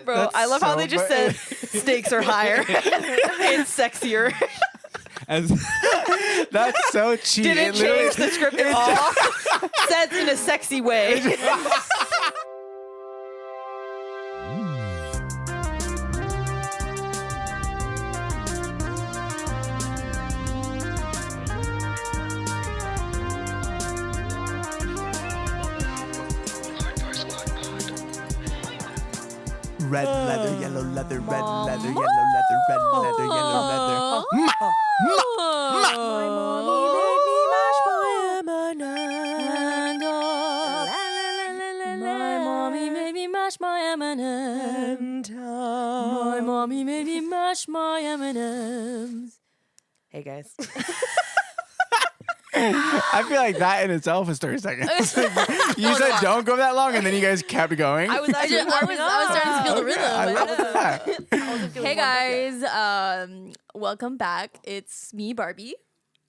Bro, I love how they just said stakes are higher. It's sexier. That's so cheap. Didn't change the script at all. Says in a sexy way. Red leather, yellow leather, red leather, yellow leather, red leather, yellow leather. My mommy made me mash my M&Ms. My mommy made me mash my M&Ms. My mommy made me mash my M&Ms. Hey guys. I feel like that in itself is 30 seconds. You said don't go that long, and then you guys kept going. I was I was starting to feel the rhythm. I love that. Hey guys, welcome back. It's me, Barbie.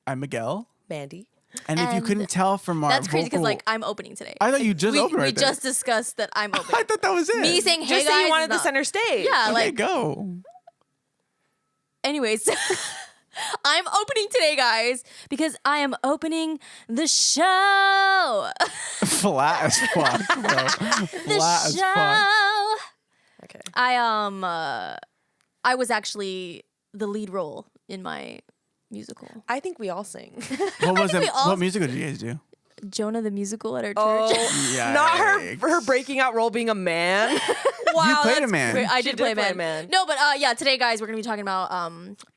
I'm Miguel. Mandy. And if you couldn't tell from our That's crazy because vocal- like I'm opening today. I thought you just opened right we there. just discussed that I'm opening. I thought that was it. Me saying hey Just guys. say you wanted is the not- center stage. Yeah, Okay, like go. anyways. I'm opening today, guys, because I am opening the show. Flat as fuck, bro. The Flat as show. fuck. Okay. I was actually the lead role in my musical. I think we all sing. What was it? we all- What musical did you guys do? Jonah the musical at our church. Oh, Yikes. not her breaking out role being a man. Wow, You played a that's man. great. I She did play did play a man. No, but yeah, today, guys, we're gonna be talking about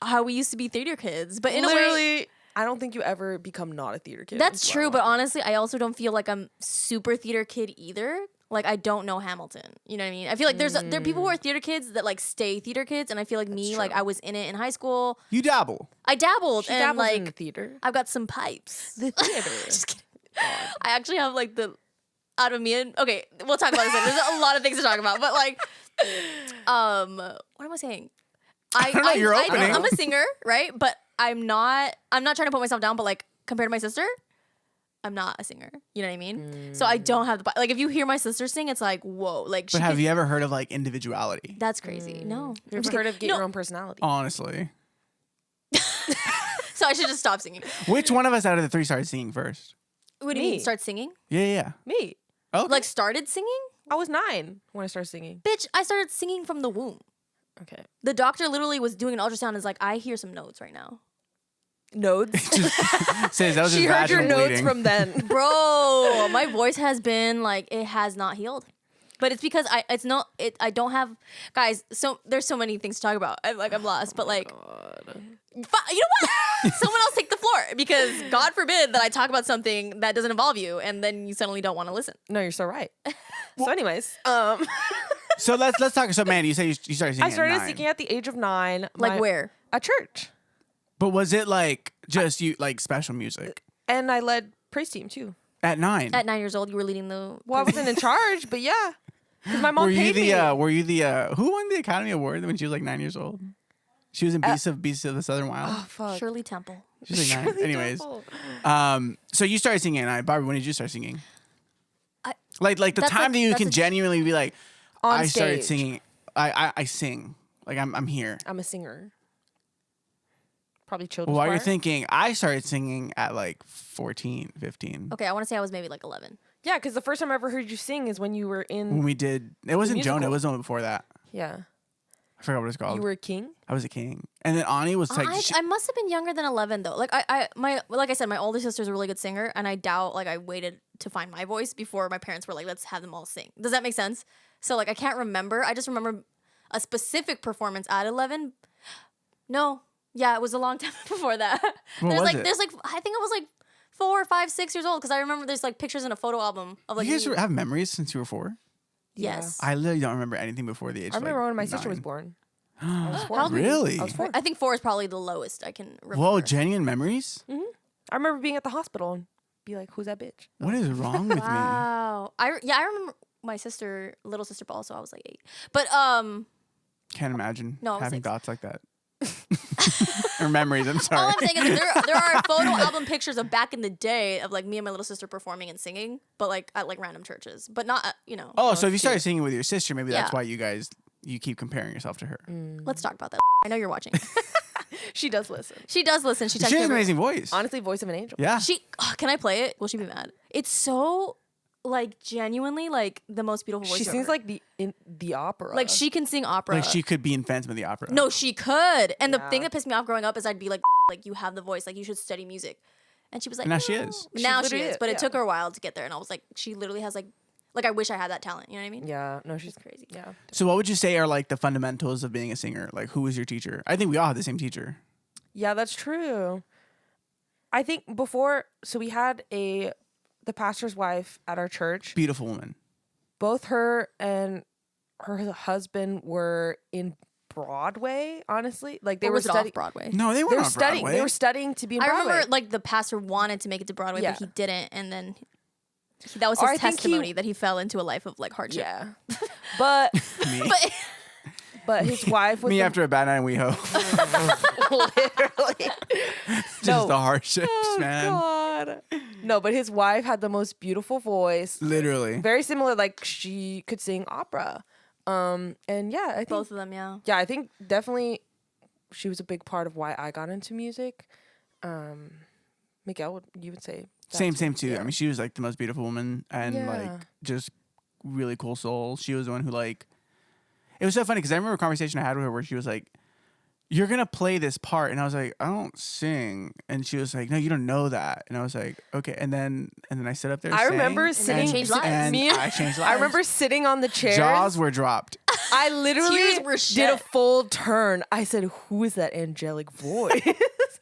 how we used to be theater kids, but in a way, Literally, I don't think you ever become not a theater kid. that's true. But honestly, I also don't feel like I'm super theater kid either. Like I don't know Hamilton. You know what I mean? I feel like there are people who are theater kids that like stay theater kids, and I feel like me, like I was in it in high school. You dabble. I dabbled She and dabbles like in the theater. I've got some pipes. The theater. Just kidding. I actually have like the out of me and okay, we'll talk about this later. There's a lot of things to talk about, but like what am I saying? don't know, you're opening. I'm a singer, right? But I'm not trying to put myself down, but like compared to my sister, I'm not a singer. You know what I mean? So I don't have the like if you hear my sister sing, it's like, whoa, like But have you ever heard of like individuality? that's crazy. No. You ever heard of get your own personality? Honestly. So I should just stop singing. Which one of us out of the three started singing first? What do you mean? Me. Start singing? Yeah. Me. Oh, Like started singing? I was 9 when I started singing. Bitch, I started singing from the womb. Okay. The doctor literally was doing an ultrasound and is like, I hear some notes right now. Nodes. says that was She his heard your vaginal notes bleeding. from then. Bro, my voice has been like, it has not healed. But it's because I don't have, guys, so there's so many things to talk about. I'm lost, but like, you know what? Someone else take the floor because God forbid that I talk about something that doesn't involve you and then you suddenly don't want to listen. No, you're so right. So anyways, So let's talk. So Mandy, you say you started singing I started at 9. singing at the age of 9. Like where? A church. But was it like just you like special music And I led praise team too. at 9? At 9 years old, you were leading the. Well, I wasn't in charge, but yeah. Because my mom Were you paid me. were you the who won the Academy Award when she was like 9 years old? She was in Beasts of the Southern Wild. Oh, fuck. Shirley Temple. She was like 9. Shirley Anyways, Temple. so you started singing. Barbie, when did you start singing? I- Like the that's time a- that you that's can a- genuinely be like, On I started stage. singing. I sing. Like I'm here. I'm a singer. Probably children's While choir. you're thinking, I started singing at like 14, 15. Okay, I want to say I was maybe like 11. Yeah, because the first time I ever heard you sing is when you were in. When we did, it wasn't Jonah. It musical. was the one before that. Yeah. I forgot what it's called. You were a king? I was a king, and then Ani was like, I must have been younger than 11 though. Like like I said, my older sister's a really good singer, and I doubt like I waited to find my voice before my parents were like, let's have them all sing. Does that make sense? So like I can't remember. I just remember a specific performance at 11. No, yeah, it was a long time before that. What was it? There's like I think I was like 4, 5, 6 years old because I remember there's like pictures in a photo album of like you guys me. have memories since you were 4? Yes. I literally don't remember anything before the age. I remember like when my sister 9. was born. I was 4. How old were you? Really? I was 4. I think 4 is probably the lowest I can remember. Whoa, genuine memories? I remember being at the hospital and be like, who's that bitch? What is wrong with me? Wow. I remember my sister, little sister, but also I was like 8. But Can't imagine No, I was having 6. thoughts like that. Or memories, I'm all sorry. I'm saying is that there are photo album pictures of back in the day of like me and my little sister performing and singing, but like at like random churches, but not you know. Oh, so if you started singing with your sister, maybe that's Yeah. why you guys you keep comparing yourself to her. Let's talk about that. I know you're watching. She does listen. She does listen. She She has an amazing voice. Honestly, voice of an angel. Yeah. Can I play it? Will she be mad? It's so like genuinely like the most beautiful voice. She you've sings ever like in the opera. like she can sing opera. Like she could be in Phantom of the Opera. No, she could. And the Yeah. thing that pissed me off growing up is I'd be like you have the voice, like you should study music. And she was like, And now she "No." is. Now she literally is, is, but it yeah. took her a while to get there. And I was like, she literally has like I wish I had that talent. You know what I mean? Yeah, no, she's Crazy. Yeah. So what would you say are like the fundamentals of being a singer? Like who was your teacher? I think we all had the same teacher. Yeah, that's true. I think before, so we had the pastor's wife at our church. Beautiful woman. Both her and her husband were in Broadway, honestly. Like they Or were was it studying. off Broadway? No, they They weren't were on studying. Broadway. They were studying to be in I Broadway. remember like the pastor wanted to make it to Broadway, Yeah. but he didn't, and then that was Or his I think testimony that he fell into a life of like hardship. Yeah. But Me. but his wife was Me after a bad night in WeHo. literally. Just the hardships, Oh, man. God. No, but his wife had the most beautiful voice. Literally. Very similar, like she could sing opera. And yeah, I think Both of them, yeah. yeah, I think definitely she was a big part of why I got into music. Miguel, you would say that Same too. Yeah. I mean, she was like the most beautiful woman and Yeah. like just really cool soul. She was the one who like. It was so funny because I remember a conversation I had with her where she was like, "You're gonna play this part," and I was like, "I don't sing," and she was like, "No, you don't know that," and I was like, "Okay," and then I stood up there. I remember sang, sitting. then changed lives. and Me and- I changed lives. I remember sitting on the chairs. Jaws were dropped. I literally Tears were did a shed. full turn. I said, "Who is that angelic voice?"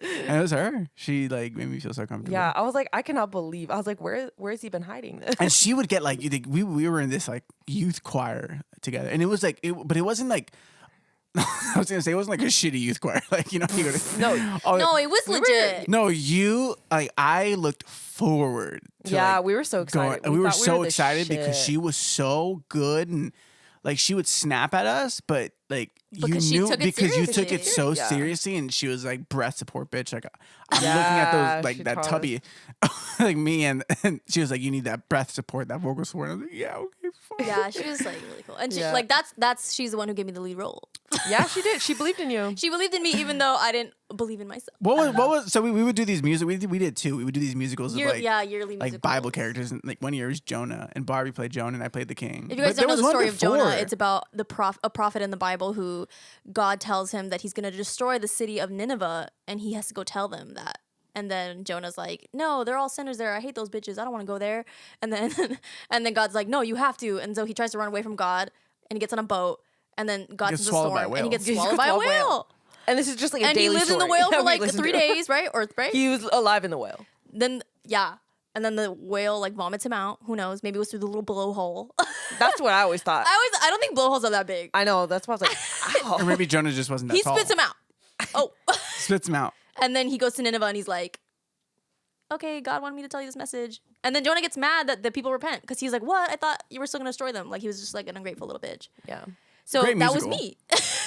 And it was her. She like made me feel so comfortable. Yeah, I was like, I cannot believe. I was like, where has he been hiding this? And she would get like we were in this like youth choir together, and it was like but it wasn't like I was gonna say it wasn't like a shitty youth choir, like you know you go to, No. oh, No, it was legit. no you like I looked forward to Yeah, like, we were so excited. we were thought so the excited because shit. she was so good and like she would snap at us, but like Because you she knew took it because you took it seriously. so Yeah. seriously, and she was like breast support bitch. Like I'm Yeah, looking at those like she that taught us. tubby, like me, and she was like, "You need that breath support, that vocal support." I was like, "Yeah, okay, fine." Yeah, she was like really cool. And she Yeah. like she's the one who gave me the lead role. Yeah, she did. She believed in you. She believed in me even though I didn't believe in myself. What was so we would do these music we did too. We would do these musicals of like Yearly like musicals. Bible characters, and like one year it was Jonah and Barbie played Jonah and I played the king. If you guys But there don't know was the one story of before. Jonah, it's about a prophet in the Bible who God tells him that he's going to destroy the city of Nineveh, and he has to go tell them that. And then Jonah's like, "No, they're all sinners there. I hate those bitches. I don't want to go there." And then and then God's like, "No, you have to." And so he tries to run away from God, and he gets on a boat, and then God Gets sends a swallowed by a storm, and he whale. gets He gets swallowed by a swallowed by a whale. whale. And this is just like a And he daily lives in the story whale that for we like listen 3 to. days, right? Or right? He was alive in the whale. Then yeah. And then the whale like vomits him out. Who knows? Maybe it was through the little blowhole. That's what I always thought. I don't think blowholes are that big. I know. That's why I was like, Or ow. maybe Jonah just wasn't that He tall. spits him out. Oh. Spits him out. And then he goes to Nineveh and he's like, "Okay, God wanted me to tell you this message." And then Jonah gets mad that the people repent because he's like, "What? I thought you were still gonna destroy them." Like he was just like an ungrateful little bitch. Yeah. So Great that was musical. me.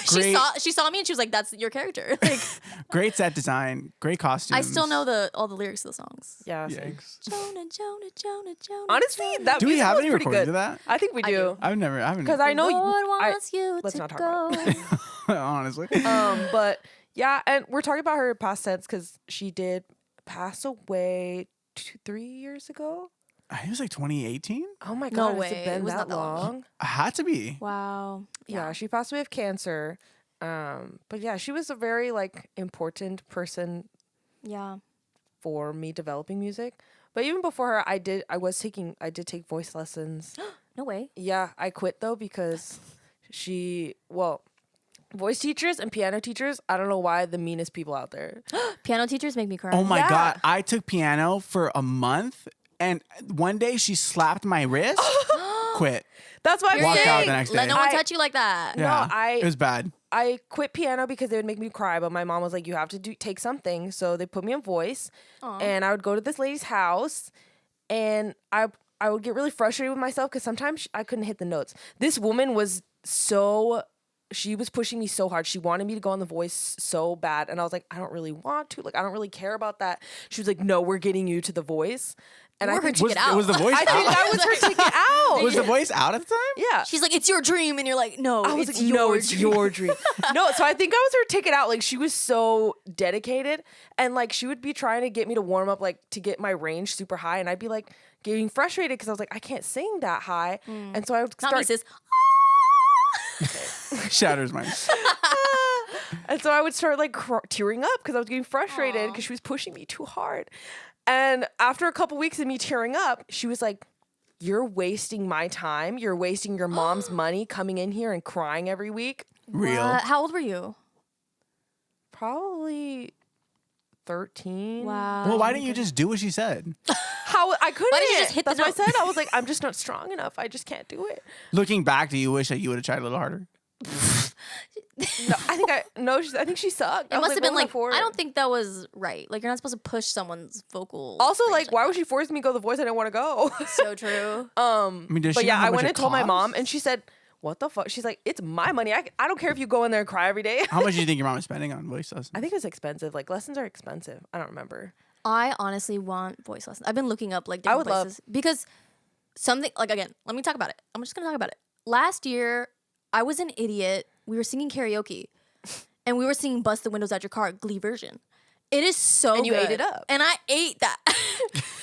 Great. she saw me and she was like, "That's your character." Like Great set design, great costumes. I still know all the lyrics to the songs. Yeah. same. Yikes. Jonah, Jonah, Jonah, Jonah. Honestly, Jonah. that Do we musical have was any pretty recordings good. of that? I think we I do. do. I haven't. Because I know The you. Lord I- wants you let's to not talk go. about honestly. But yeah, and we're talking about her past tense because she did pass away 3 years ago. I think it was like 2018. Oh my No god, has way. it It been was that not that long. long? I had to be. Wow. Yeah, she passed away of cancer. But yeah, she was a very like important person Yeah. for me developing music. But even before her, I did take voice lessons. No way. Yeah, I quit though because voice teachers and piano teachers, I don't know why, the meanest people out there. Piano teachers make me cry. Oh my Yeah. god! I took piano for a month, and one day she slapped my wrist. Quit. That's why I'm You're Walked out saying the next Let day. no one I- touch you like that. Yeah, I- it was bad. I quit piano because they would make me cry, but my mom was like, "You have to take something." So they put me on voice, and I would go to this lady's house, and I would get really frustrated with myself because sometimes I couldn't hit the notes. This woman was she was pushing me so hard. She wanted me to go on the voice so bad, and I was like, I don't really want to. Like, I don't really care about that. She was like, "No, we're getting you to the voice," And You I were her think ticket out. Was the voice I think out? I was her ticket out. Was the voice out at the time? Yeah. She's like, it's your dream. And you're like, no, I was it's like, your no, dream. it's your dream. No, so I think I was her ticket out. Like, she was so dedicated. And, like, she would be trying to get me to warm up, like, to get my range super high. And I'd be, like, getting frustrated because I was like, I can't sing that high. And so I would Not start. me, sis. Shatters mine. And so I would start, like, tearing up because I was getting frustrated because she was pushing me too hard. And after a couple weeks of me tearing up, she was like, you're wasting my time. You're wasting your mom's money coming in here and crying every week. Real. How old were you? Probably 13. Wow. Well, why didn't you just do what she said? How I couldn't. Why didn't you just hit the That's what I note? said. I was like, I'm just not strong enough. I just can't do it. Looking back, do you wish that you would have tried a little harder? No, I think she sucked. It must have been like, for I don't think that was right. Like, you're not supposed to push someone's vocal. Also, range like, why would she force me to go the voice? I didn't want to go. So true. I mean, does But she yeah, know how I much went it and told my mom, costs? and she said, "What the fuck?" She's like, "It's my money. I don't care if you go in there and cry every day." How much do you think your mom is spending on voice lessons? I think it's expensive. Like, lessons are expensive. I don't remember. I honestly want voice lessons. I've been looking up like I different would love- places because something like, again, let me talk about it. I'm just gonna talk about it. Last year, I was an idiot. We were singing karaoke, and we were singing "Bust the Windows Out Your Car" Glee version. It is so And you ate good. it up. and I ate that.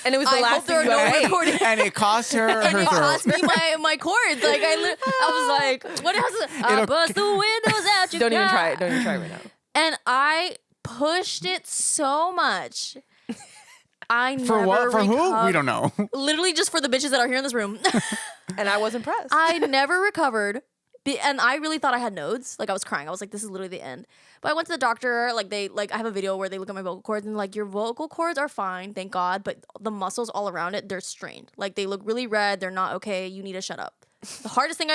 And it was the I last hope there thing are you no ever ate. recordings. And it cost her And her it throat. cost me my chords. Like I was like, what else? I It'll- bust the windows out your Don't even car. try it. Don't even try it right now. And I pushed it so much. I For never what? For who? recovered. We don't know. Literally just for the bitches that are here in this room. And I was impressed. I never recovered. And I really thought I had nodes. Like I was crying. I was like, this is literally the end. But I went to the doctor. Like I have a video where they look at my vocal cords and like, your vocal cords are fine, thank God. But the muscles all around it, they're strained. Like they look really red. They're not okay. You need to shut up. The hardest thing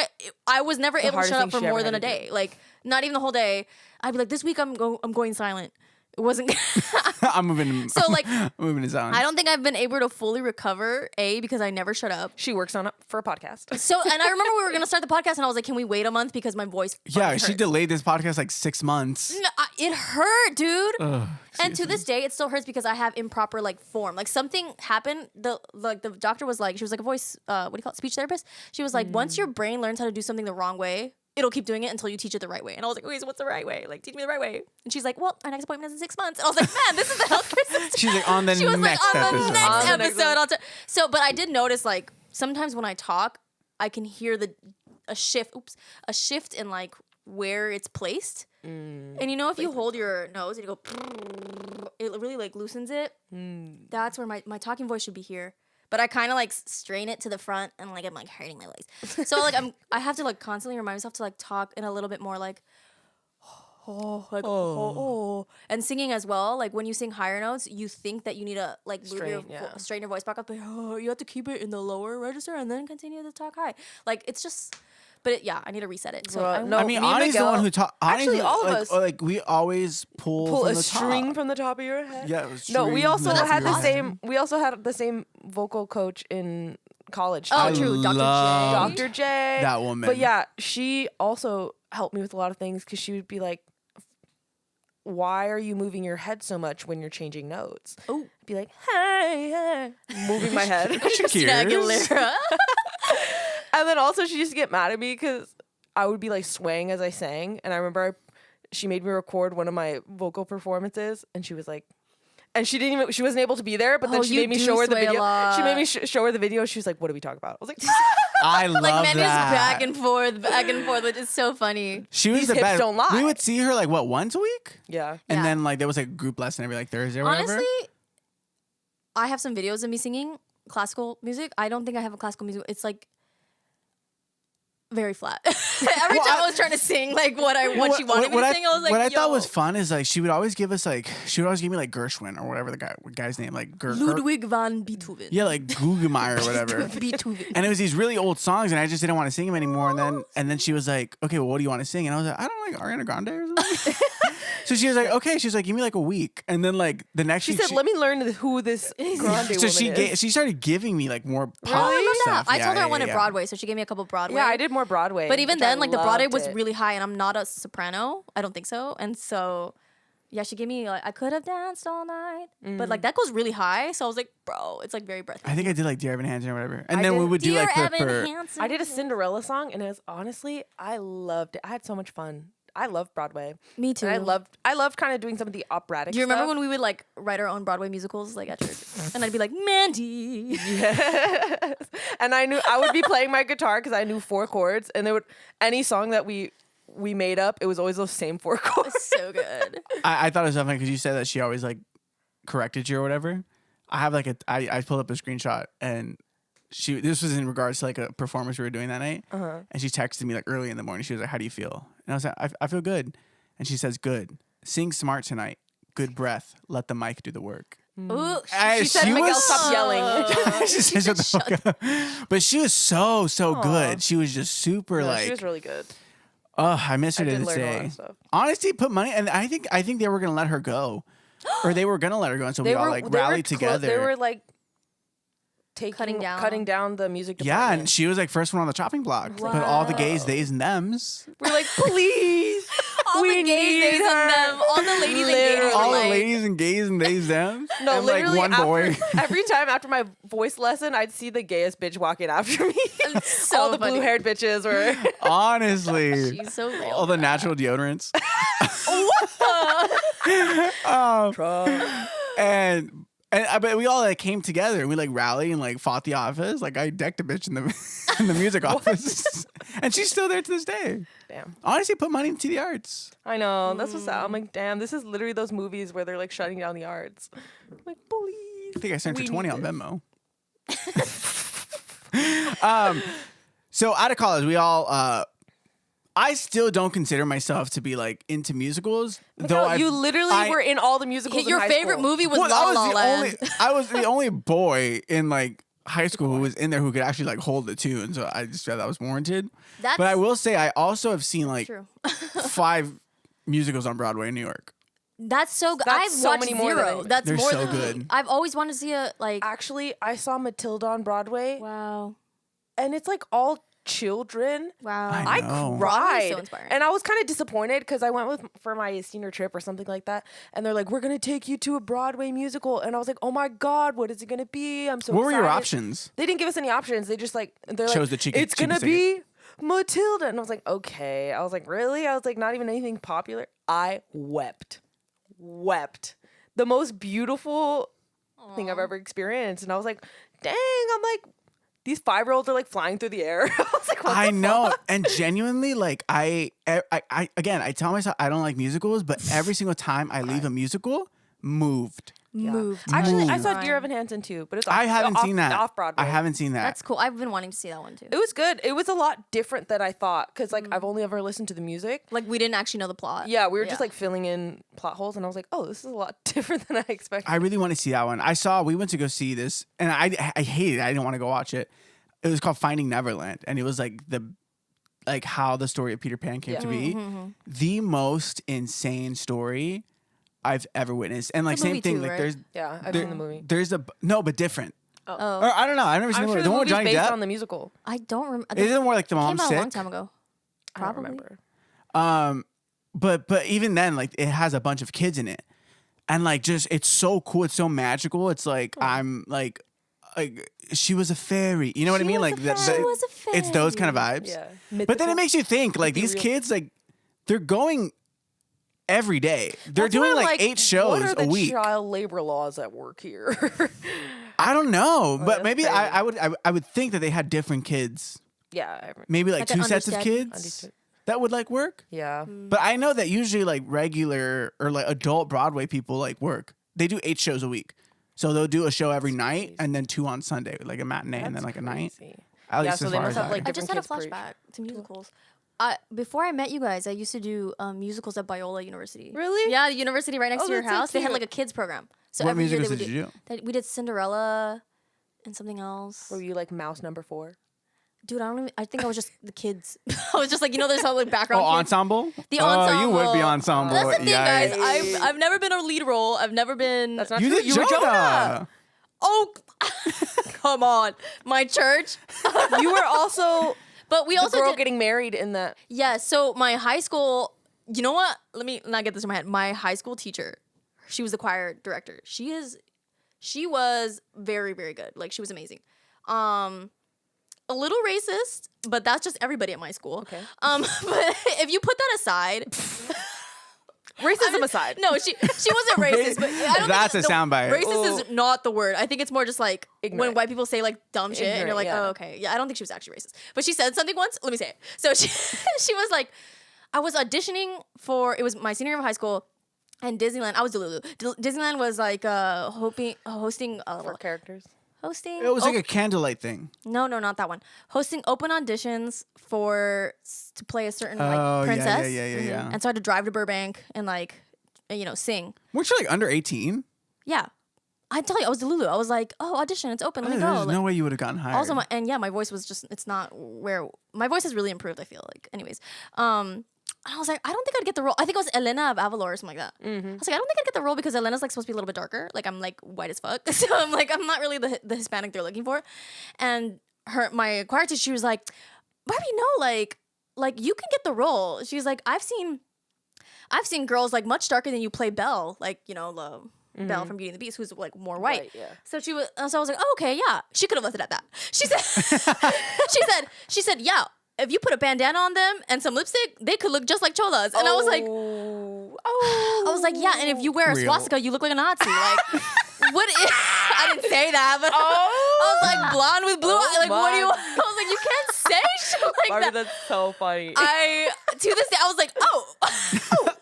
I was never able to hardest shut up thing for she more ever than a had to do. day. Like not even the whole day. I'd be like, this week I'm going silent. It wasn't. I'm moving. So like, I'm moving to silence. I don't think I've been able to fully recover. Because I never shut up. She works on it for a podcast. So, and I remember we were gonna start the podcast, and I was like, "Can we wait a month because my voice?" Yeah, fucking she hurts." delayed this podcast like 6 months. No, it hurt, dude. Ugh, And to this day, it still hurts because I have improper like form. Like something happened. The doctor was like, she was like a voice. What do you call it? Speech therapist. She was like, once your brain learns how to do something the wrong way, it'll keep doing it until you teach it the right way. And I was like, okay, so what's the right way? Like, teach me the right way. And she's like, well, our next appointment is in 6 months. And I was like, man, this is the healthcare system. She's like, on the She was like, next on episode. the On next the next episode. one. So, but I did notice like sometimes when I talk, I can hear a shift in like where it's placed. And you know, if you hold your nose and you go, it really like loosens it. That's where my talking voice should be here. But I kind of like strain it to the front and like I'm like hurting my voice. So like I have to like constantly remind myself to like talk in a little bit more like and singing as well. Like when you sing higher notes, you think that you need to like move Strain, your yeah. straighten your voice back up, but you have to keep it in the lower register and then continue to talk high. Like it's just, but yeah, I need to reset it. So Well, I'm- no, I mean, me and Ani's the Miguel- one who taught. Actually, all of us Like we always pull pull from a the string top. from the top of your head. Yeah, it was No, we string also from the top had of the your head. same. We also had the same vocal coach in college. Oh, I true, Dr. J. love Dr. J. that woman. But yeah, she also helped me with a lot of things because she would be like, "Why are you moving your head so much when you're changing notes?" Oh. I'd be like, "Hey, moving my head." Christina Aguilera. And then also she used to get mad at me because I would be like swaying as I sang. And I remember she made me record one of my vocal performances, and she was like, and she wasn't able to be there, but then Oh, she you made me do show her the sway a video. She made lot. me show her the video. She was like, "What are we talking about?" I was like, I love Like Mandy's that. back and forth, which is so funny. She was These the hips best. don't lie. We would see her like what, once a week, "Yeah." and Yeah. then like there was like a group lesson every like Thursday or whatever. Honestly, I have some videos of me singing classical music. I don't think I have a classical music. It's like very flat. Every Well, time I- I was trying to sing like what she wanted me to sing, I was like, what I thought yo. was fun is like she would always give us like she would always give me like Gershwin or whatever the guy's name like Ludwig van Beethoven. yeah, like Guggenmeyer or whatever. Beethoven. And it was these really old songs, and I just didn't want to sing them anymore. And then she was like, "Okay, well, what do you want to sing?" And I was like, "I don't like Ariana Grande or something." So she was like, "Okay." She was like, "Give me like a week." And then like the next She week, said, "Let me learn who this Grande so woman is." she started giving me like more pop Oh, I love that. stuff. I told her I Yeah, wanted yeah. Broadway, so she gave me a couple Broadway. Yeah, I did more Broadway. But even which I then, like the Broadway loved was it. really high, and I'm not a soprano. I don't think so. And so Yeah, she gave me like I could have danced all night, but like that goes really high. So I was like, bro, it's like very breathtaking. I think I did like Dear Evan Hansen or whatever, and I then did we would do Dear like Evan the. Hansen. I did a Cinderella song, and it was honestly, I loved it. I had so much fun. I love Broadway. Me too. And I loved kind of doing some of the operatic. Do you remember stuff. when we would like write our own Broadway musicals like at church? And I'd be like, Mandy. Yes. And I would be playing my guitar because I knew 4 chords, and any song that we made up, it was always those same 4 chords. So good. I thought it was so funny because you said that she always like corrected you or whatever. I have like I pulled up a screenshot and this was in regards to like a performance we were doing that night, and she texted me like early in the morning. She was like, "How do you feel?" And I was like, "I feel good," and she says, "Good. Sing smart tonight. Good breath. Let the mic do the work." Ooh, She said, "Miguel, stop yelling." She said, "Shut the fuck up." But she was so good. She was just super No, like. she was really good. Oh, I miss her I to did this learn a lot day. of stuff. Honestly, put money, and I think they were gonna let her go, or they were gonna let her go, and so we all like rallied together. They were like Cutting down the music Yeah, department. and she was like first one on the chopping block. But all the gays, theys, and thems. We're like, please. all we the gays, need theys, and her. them. All the ladies and gays. Literally. were All the like, ladies and gays and theys, thems. No, and like literally one boy. every time after my voice lesson, I'd see the gayest bitch walking after me. so All the funny. blue-haired bitches were. Honestly. She's so real. All the natural deodorants. But we all like came together and we like rallied and like fought the office. Like I decked a bitch in the music office, and she's still there to this day. Damn. Honestly, put money into the arts. I know. That's what's sad. I'm like, damn, this is literally those movies where they're like shutting down the arts. I'm like, please. I think I sent her We 20 need on Venmo. So out of college, we all. I still don't consider myself to be like into musicals. No, you literally were in all the musicals. Your in high favorite school. movie was La La Land. I was the only boy in like high school who was in there who could actually like hold the tune. So I just felt that was warranted. That's But I will say I also have seen like true. 5 musicals on Broadway in New York. That's so good. That's I've so watched many more than zero. I- That's They're more so than me. good. I've always wanted to see a like. Actually, I saw Matilda on Broadway, Wow. and it's like all children. Wow. I I know. cried, so inspiring. and I was kind of disappointed because I went for my senior trip or something like that, and they're like, "We're gonna take you to a Broadway musical," and I was like, "Oh my god, what is it gonna be?" I'm so. What were your excited. options? They didn't give us any options. They just they're Chose like, the it's gonna cheapest be Matilda, and I was like, okay. I was like, really? I was like, not even anything popular. I wept. The most beautiful thing I've ever experienced, and I was like, dang. I'm like, these 5-year-olds are like flying through the air. I was like, what I the know, fuck? and genuinely, like I again, I tell myself I don't like musicals, but every single time I leave a musical, moved. Moved. Actually, I Moved. saw Dear Evan Hansen too, but it's I haven't seen that. off Broadway. I haven't seen that. That's cool. I've been wanting to see that one too. It was good. It was a lot different than I thought because like I've only ever listened to the music. Like we didn't actually know the plot. Yeah, we were just like filling in plot holes, and I was like, oh, this is a lot different than I expected. I really want to see that one. We went to go see this, and I hated it. I didn't want to go watch it. It was called Finding Neverland, and it was like how the story of Peter Pan came to be. The most insane story I've ever witnessed, and like The same movie thing. too, like right? there's Yeah, I've there- seen the movie. There's but different. Oh, Or I don't know. I've never seen I'm the sure movie. the The one with movie's Johnny based Depp. on the musical. I don't remember. Isn't it more like the Came mom's out a long sick? time ago. I don't Probably. remember. But even then, like it has a bunch of kids in it, and like just it's so cool. It's so magical. It's like I'm like she was a fairy. You know what I mean? was Like a fairy. She was a it's those kind of vibes. Yeah. But then it makes you think like these real. kids like they're going every day. They're That's why doing I'm like 8 what shows are a the week. child labor laws at work here? I don't know, but that's maybe crazy. I would think that they had different kids. yeah. Maybe like Like 2 an sets of understudy? kids that would like work. Yeah. But I know that usually like regular or like adult Broadway people like work. They do 8 shows a week. So they'll do a show every night and then 2 on Sunday, like a matinee and then like a night. At Yeah, least so as they far must as have, I- like, I just had a different kids flashback to musicals. Before I met you guys, I used to do musicals at Biola University. Really? Yeah, the university right next Oh, to your that's so house. They had cute. like a kids program. So What every year musicals they would did you do? We did Cinderella and something else. Were you like mouse number 4? Dude, I think I was just the kids. I was just like, there's all like background Oh, kids. ensemble? The Oh, you would be ensemble. ensemble. That's the thing, guys. Yikes. I've never been a lead role. I've never been. That's not You true. did You were Jonah. Jonah. Oh, come on, my church. You were also But we the also girl did. getting married in that. Yeah, so my high school, you know what? Let me not get this in my head. My high school teacher, she was the choir director. She was very, very good. Like, she was amazing. A little racist, but that's just everybody at my school. Okay. But if you put that aside, Racism aside. no, she wasn't racist. But I don't That's think, a soundbite. Racist is not the word. I think it's more just like Ignorant. when white people say like dumb shit, and you're Ignorant, like, yeah. oh, okay. Yeah, I don't think she was actually racist, but she said something once. Let me say it. So she was like, I was auditioning for, it was my senior year of high school, and Disneyland. I was Delulu. Disneyland was like hosting For characters. hosting. It was like a candlelight thing. No, not that one. Hosting open auditions to play a certain Oh, like yeah, princess. yeah. And so I had to drive to Burbank and like, sing. Weren't you like under 18? Yeah. I tell you, I was Delulu. I was like, oh, audition, it's open. Let me go. There's Like, no way you would have gotten hired. also, my voice was just, it's not where, my voice has really improved, I feel like. Anyways. I was like, I don't think I'd get the role. I think it was Elena of Avalor or something like that. Mm-hmm. I was like, I don't think I'd get the role because Elena's like supposed to be a little bit darker. Like, I'm like white as fuck. So I'm like, I'm not really the Hispanic they're looking for. And my choir teacher, she was like, Barbie, no, like you can get the role. She's like, I've seen girls like much darker than you play Belle, like, Belle from Beauty and the Beast, who's like more white. Right, yeah. So I was like, oh, okay, yeah. She could have left it at that. She said, she said, yeah. If you put a bandana on them and some lipstick, they could look just like cholas. And I was like, I was like, yeah. And if you wear a Real. swastika, you look like a Nazi. Like, what? I didn't say that, but I was like, blonde with blue eyes. Like, what do you? I was like, you can't say shit like Barbie, that. that's so funny. To this day, I was like,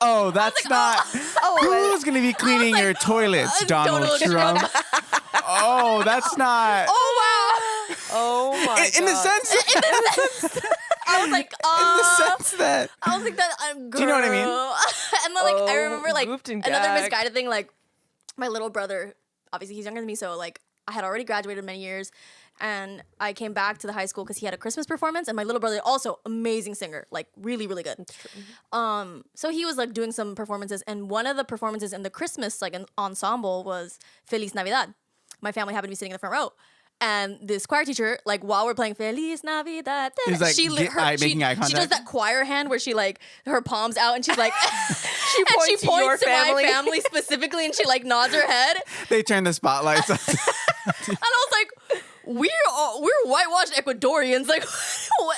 Oh, that's not. Who's going to be cleaning your toilets, Donald Trump? Oh, that's not. oh wow. my In the God. sense. I was like, In the sense that. I was like that. Do you know what I mean? And then like I remember like goofed and another gagged. misguided thing. Like my little brother, obviously he's younger than me, so like I had already graduated many years, and I came back to the high school because he had a Christmas performance, and my little brother also amazing singer, like really really good. So he was like doing some performances, and one of the performances in the Christmas like an ensemble was Feliz Navidad. My family happened to be sitting in the front row. And this choir teacher, like while we're playing Feliz Navidad, He's like, making eye she does contact? that choir hand where she like her palms out and she's like, She points to your to family. my family specifically, and she like nods her head. They turn the spotlights on. And I was like, we're whitewashed Ecuadorians, like,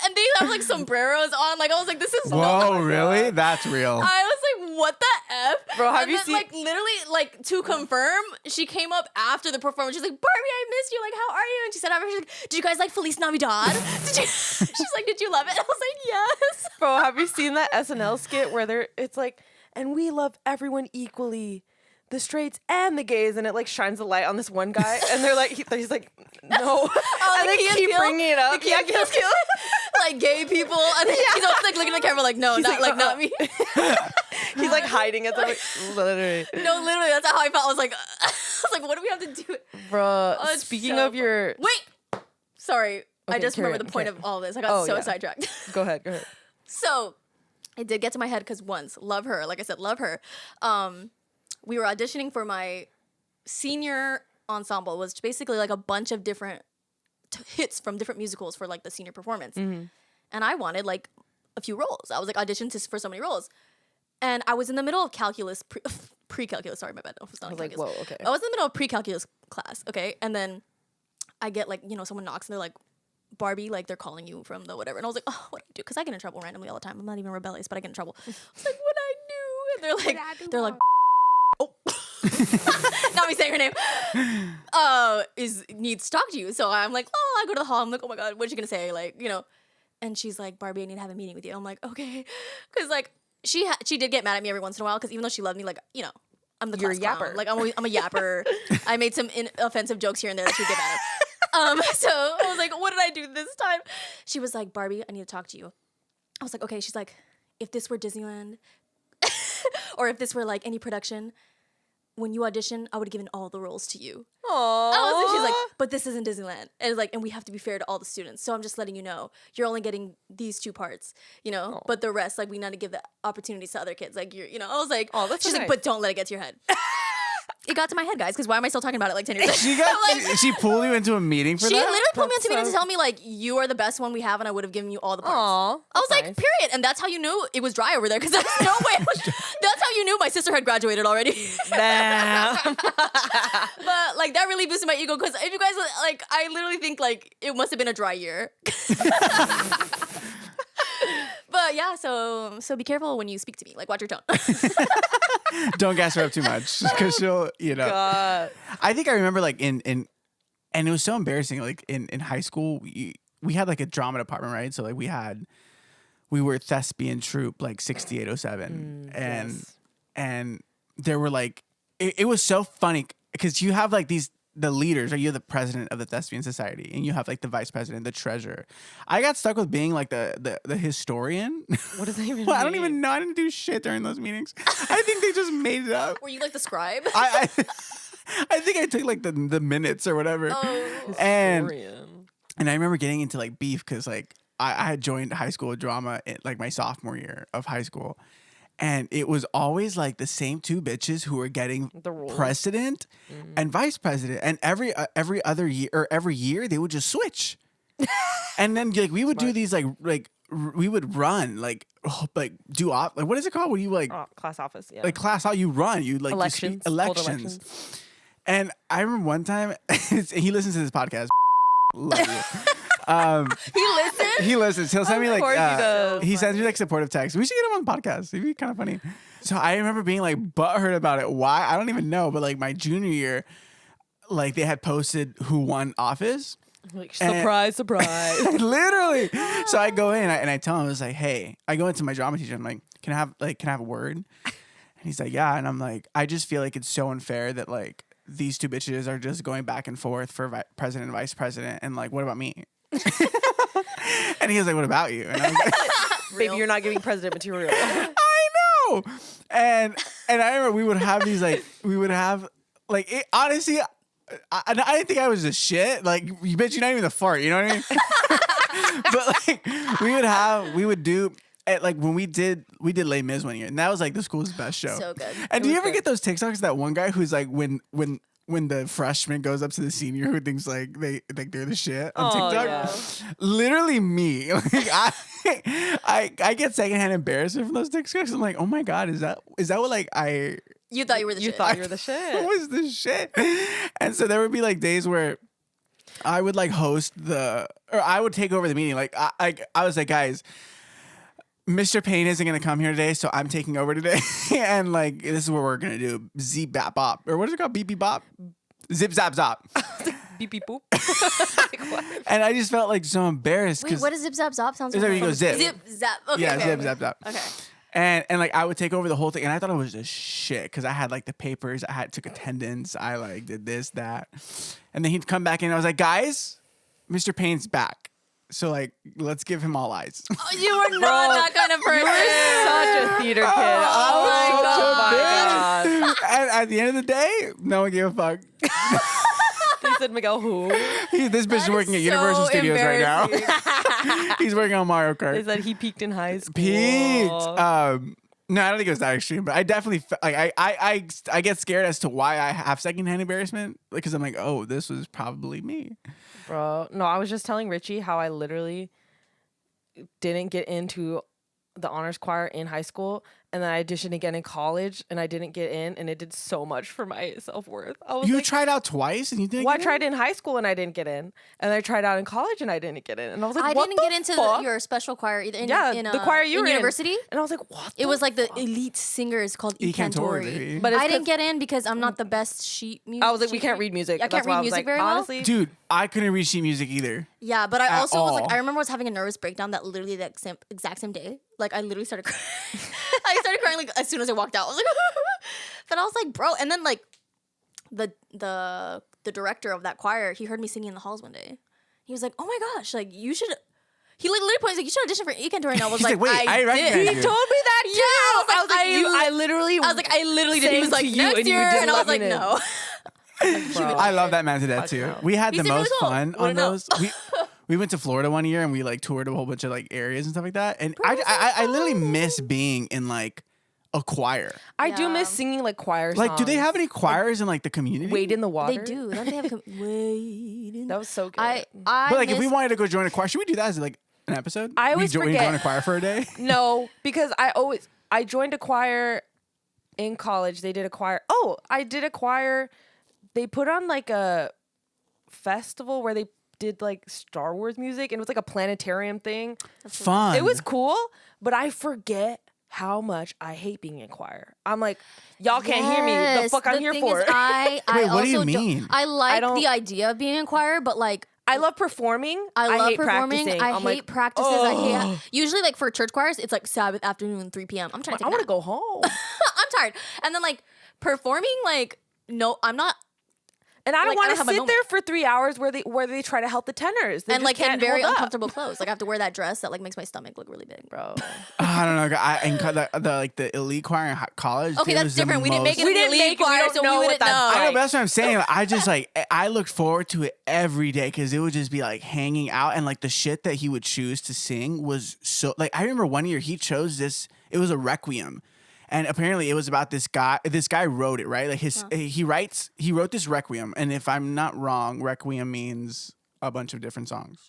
and they have like sombreros on. Like I was like, this is Whoa, really? That's real. I was like, what the F? Bro, have and you then, seen- like, literally, like, to confirm, she came up after the performance. She's like, Barbie, I missed you. Like, how are you? And she said, after, she's like, did you guys like Feliz Navidad? She's like, did you love it? And I was like, yes. Bro, have you seen that SNL skit where it's like, and we love everyone equally, the straights and the gays, and it like shines the light on this one guy, and they're like, he's like, no, and they keep bringing it up. Yeah, like gay people. And then he's also like looking at the camera like, no, He's not like, not me. He's like hiding it. Like, literally, No, literally, that's how I felt. I was like, what do we have to do? bro. Oh, it's Speaking so of your, Wait. Sorry. I Okay, just carry remembered on, the point carry of all this. I got so yeah. sidetracked. go ahead. So it did get to my head because once, love her. Like I said, love her. We were auditioning for my senior ensemble. It was basically like a bunch of different hits from different musicals for like the senior performance. And I wanted like a few roles. I was like auditioned for so many roles. And I was in the middle of calculus, pre-calculus. Sorry, my bad. I was not I was like, calculus. whoa, okay. I was in the middle of pre-calculus class. Okay. And then I get like, someone knocks and they're like, Barbie, like they're calling you from the whatever. And I was like, oh, what do I do? Because I get in trouble randomly all the time. I'm not even rebellious, but I get in trouble. I was like, what do I do? And they're like, oh, not me saying her name. Needs to talk to you. So I'm like, oh, I go to the hall. I'm like, oh my God, what's she gonna say? Like, and she's like, Barbie, I need to have a meeting with you. I'm like, okay. Because like she did get mad at me every once in a while because even though she loved me, like, I'm the You're class a clown. yapper. Like I'm a yapper. I made some offensive jokes here and there that she would get mad at. So I was like, what did I do this time? She was like, Barbie, I need to talk to you. I was like, okay. She's like, if this were Disneyland or if this were like any production, when you audition, I would have given all the roles to you. Aww. She's like, but this isn't Disneyland. And it's like, and we have to be fair to all the students. So I'm just letting you know, you're only getting these two parts, but the rest, like, we need to give the opportunities to other kids. Like, I was like, Oh, that's so she's like, nice. but don't let it get to your head. it got to my head, guys. Because why am I still talking about it like 10 years later? She pulled you into a meeting for She that? literally pulled me into a meeting so- to tell me like, you are the best one we have, and I would have given you all the parts. Aw, I was that's like, nice. period. And that's how you knew it was dry over there, because there's no way. That's how you knew my sister had graduated already. Damn. But like that really boosted my ego, because if you guys like, I literally think like it must have been a dry year. But yeah, so be careful when you speak to me. Like, watch your tone. Don't gas her up too much because she'll, God. I think I remember like in and it was so embarrassing. Like in high school, we had like a drama department, right? So like we were thespian troupe like 6807, and there were like it was so funny because you have like the leaders, or you're the president of the Thespian Society, and you have like the vice president, the treasurer. I got stuck with being like the historian. What does that even Well, I don't mean? even know. I didn't do shit during those meetings. I think they just made it up. Were you like the scribe? I think I took like the minutes or whatever. Oh. And Historian. I remember getting into like beef because like I had joined high school drama in like my sophomore year of high school. And it was always like the same two bitches who were getting The roles. president and vice president. And every other year or every year they would just switch. And then like we would do these we would run like do like what is it called when you like Class office, yeah. like class how you run you like Elections. you Hold elections. And I remember one time he listens to this podcast. Love you. He listened? He listens. He'll send me like course he does. he sends me like supportive texts. We should get him on the podcast. It'd be kind of funny. So I remember being like butthurt about it. Why? I don't even know. But like my junior year, like they had posted who won office. Like, surprise. Literally. So I go in and I tell him, I was like, hey, I go into my drama teacher. I'm like, can I have a word? And he's like, yeah. And I'm like, I just feel like it's so unfair that like these two bitches are just going back and forth for president and vice president. And like, what about me? And he was like, what about you? And I was like, Baby, you're not giving president material. I know. And I remember we would have it, honestly, I didn't think I was a shit. Like, you bitch, you're not even the fart. You know what I mean? But like we would do like when we did Les Mis one year, and that was like the school's best show. So good. And It do you was ever good. get those TikToks that one guy who's like when the freshman goes up to the senior who thinks like they're the shit on Oh, TikTok? yeah. Literally me. Like I get secondhand embarrassment from those TikToks. I'm like, oh my God, is that what like You thought you were the You shit. thought you were the shit. what was the shit? And so there would be like days where I would like host or I would take over the meeting. Like I was like, guys, Mr. Payne isn't gonna come here today, so I'm taking over today. And like this is what we're gonna do. Zip bap bop. Or what is it called? Beep beep bop? Zip zap zop. Beep beep boop. And I just felt like so embarrassed Wait, because what does zip zap zop sound Is that where you go zip? Zip zap. Okay. yeah, okay. zip zap zap. Okay. And like I would take over the whole thing, and I thought it was just shit because I had like the papers, took attendance, I like did this, that, and then he'd come back in. And I was like, guys, Mr. Payne's back, so like let's give him all eyes. Oh, you were not that kind of person. Such a theater kid. I was Oh my such a bitch. And at the end of the day, no one gave a fuck. They said, Miguel, who? This bitch is working at so Universal Studios right now. embarrassing. He's working on Mario They Kart. said he peaked in high school. Peaked. No, I don't think it was that extreme, but I definitely like I get scared as to why I have secondhand embarrassment because I'm like, oh, this was probably me. Bro, no, I was just telling Richie how I literally didn't get into the honors choir in high school, and then I auditioned again in college, and I didn't get in, and it did so much for my self-worth. I was You like, tried out twice and you didn't. well, I get tried in? in high school and I didn't get in, and I tried out in college and I didn't get in, and I was like, I what didn't the get into fuck? your special choir either. In, Yeah, in, the choir you in were in. university. And I was like, what? It was like the fuck? elite singers called E Cantori, E baby. But But it's I didn't 'cause- get in because I'm not the best sheet music. I was like, we can't read music. I can't That's why read I was music like, very well. honestly, Dude, I couldn't read sheet music either. Yeah, but I At also was like, all. I remember I was having a nervous breakdown that literally the exact same day. Like I literally started crying. I started crying like as soon as I walked out. I was like, but I was like, bro. And then like the director of that choir, he heard me singing in the halls one day. He was like, oh my gosh, like you should. He literally points like you should audition for E Cantori, and I was He's like, like, wait, I did. recognize he you. told me that too. Yeah, I was like, I literally, I literally did. He was sang like, to you next and you year, didn't and I was let me like, in. no. Bro. I love that man to death Fuck too. no. We had He the seemed really most cool. fun on Wouldn't know. those. We went to Florida one year and we like toured a whole bunch of like areas and stuff like that. And I literally miss being in like a choir. I do Yeah. miss singing like choir songs. Like, do they have any choirs in like the community? Wade in the Water? They do. Don't they have wade in? That was so good. I But like, if we miss- wanted to go join a choir, should we do that as like an episode? I always we forget. join a choir for a day. No, because I joined a choir in college. They did a choir. Oh, I did a choir. They put on like a festival where they did like Star Wars music, and it was like a planetarium thing. Fun. It was cool, but I forget how much I hate being in choir. I'm like, y'all can't hear me. The Yes, fuck I'm here thing for. is, I Wait, what do you also don't- mean? I like don't- the idea of being in choir, but like I love performing. I love hate performing. practicing. I I'm hate like, practices. I hate usually like for church choirs, it's like Sabbath afternoon, 3 p.m. I'm trying to I take want a to nap. go home. I'm tired. And then like performing, like no, I'm not. And I don't Like, I want don't to have a sit moment. there for 3 hours where they try to help the tenors. They And just like in can't very hold up. uncomfortable clothes. Like I have to wear that dress that like makes my stomach look really big. Bro. I don't know. The elite choir in college. Okay, it that's was the different. We didn't make it most- in the didn't elite make it. We choir, don't so know we what wouldn't that's know. I know, like. but that's what I'm saying. I just like I looked forward to it every day because it would just be like hanging out and like the shit that he would choose to sing was so like I remember one year he chose this. It was a requiem, and apparently it was about this guy. This guy wrote it right. Like he wrote this requiem, and if I'm not wrong, requiem means a bunch of different songs.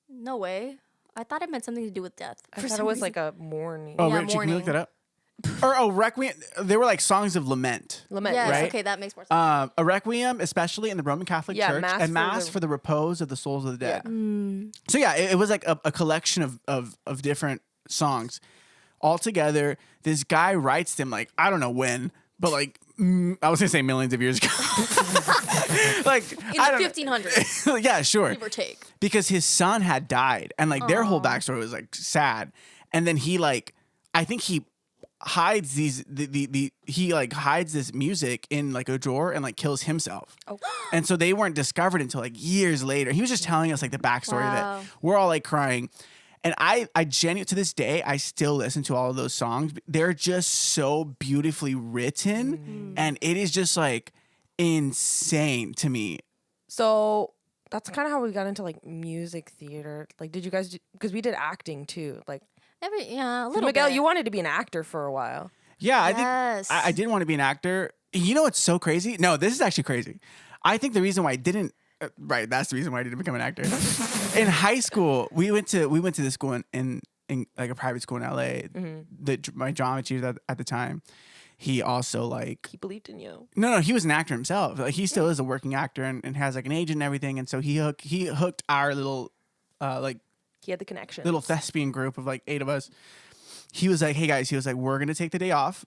No way. I thought it meant something to do with death. I for thought it some was reason. like a morning. Oh, Yeah, Rich, you can look morning. that up. Or requiem. They were like songs of lament. Lament. Yes, right? okay, that makes more sense. A requiem, especially in the Roman Catholic Yeah, Church, mass and for mass the- for the repose of the souls of the dead. Mm. So yeah, it was like a collection of different songs all together. This guy writes them like I don't know when, but like I was gonna say millions of years ago. Like In I the don't 1500s, yeah, sure. give or take. Because his son had died, and like their whole backstory was like sad, and then he like I think he hides he like hides this music in like a drawer and like kills himself. Oh. And so they weren't discovered until like years later. He was just telling us like the backstory Wow. of it. We're all like crying. And I genuinely to this day, I still listen to all of those songs. They're just so beautifully written. And it is just like insane to me. So that's kind of how we got into like music theater. Like, did you guys? Because we did acting too. Like, A little Miguel, bit. you wanted to be an actor for a while. Yeah, I Yes. think I did want to be an actor. You know what's so crazy? No, this is actually crazy. I think the reason why I didn't right, that's the reason why I didn't become an actor. In high school, we went to this school in like a private school in LA. My drama teacher at the time, he also like He believed in you. no, he was an actor himself. Like he still is a working actor and has like an agent and everything. And so he hooked our little like He had the connection. little thespian group of like 8 of us. He was like, hey guys, he was like, we're gonna take the day off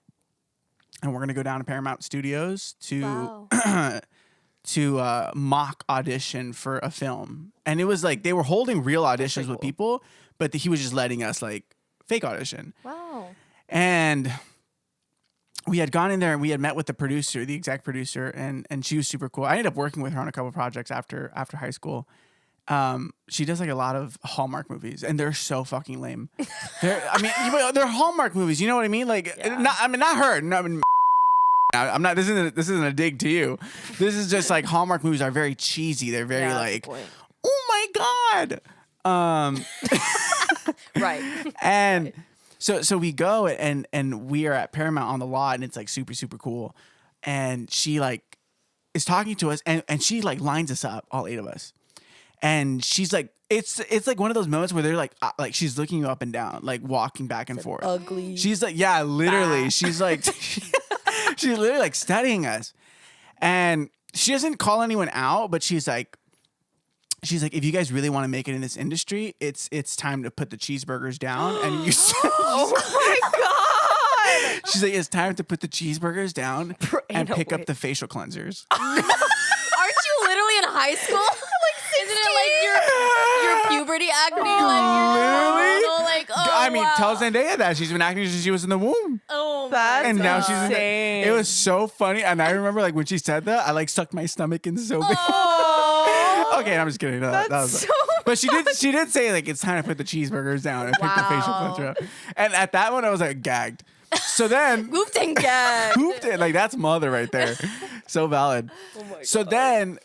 and we're gonna go down to Paramount Studios to Wow. to mock audition for a film. And it was like they were holding real auditions pretty with cool. people, but he was just letting us like fake audition. Wow. And we had gone in there and we had met with the producer, the exec producer, and she was super cool. I ended up working with her on a couple projects after high school. She does like a lot of Hallmark movies, and they're so fucking lame. They're Hallmark movies. You know what I mean? Like, Yeah. not her. No, I mean, I'm not. This isn't a dig to you. This is just like Hallmark movies are very cheesy. They're very Yeah, that's the like, point. oh my god. Right. And so we go and we are at Paramount on the lot, and it's like super super cool. And she like is talking to us, and she like lines us up, all 8 of us. And she's like, it's like one of those moments where they're like she's looking you up and down, like walking back and forth. Ugly. She's like, yeah, literally. She's like, she's literally like studying us, and she doesn't call anyone out, but she's like, if you guys really want to make it in this industry, it's time to put the cheeseburgers down, and you. Oh my god. She's like, it's time to put the cheeseburgers down and ain't no pick way. up the facial cleansers. Aren't you literally in high school? Isn't it like your puberty acne? Like Literally? you're like, oh, I mean, wow. tell Zendaya that she's been acting since she was in the womb. Oh, That's my And now she's God. in insane. It was so funny. And I remember like when she said that, I like sucked my stomach in so big. Oh. Okay, I'm just kidding. No, that was so but she did say like it's time to put the cheeseburgers down and pick the facial Wow. cleanser up. And at that one I was like gagged. So then Whooped and gagged. pooped it. Like that's mother right there. So valid. Oh my So then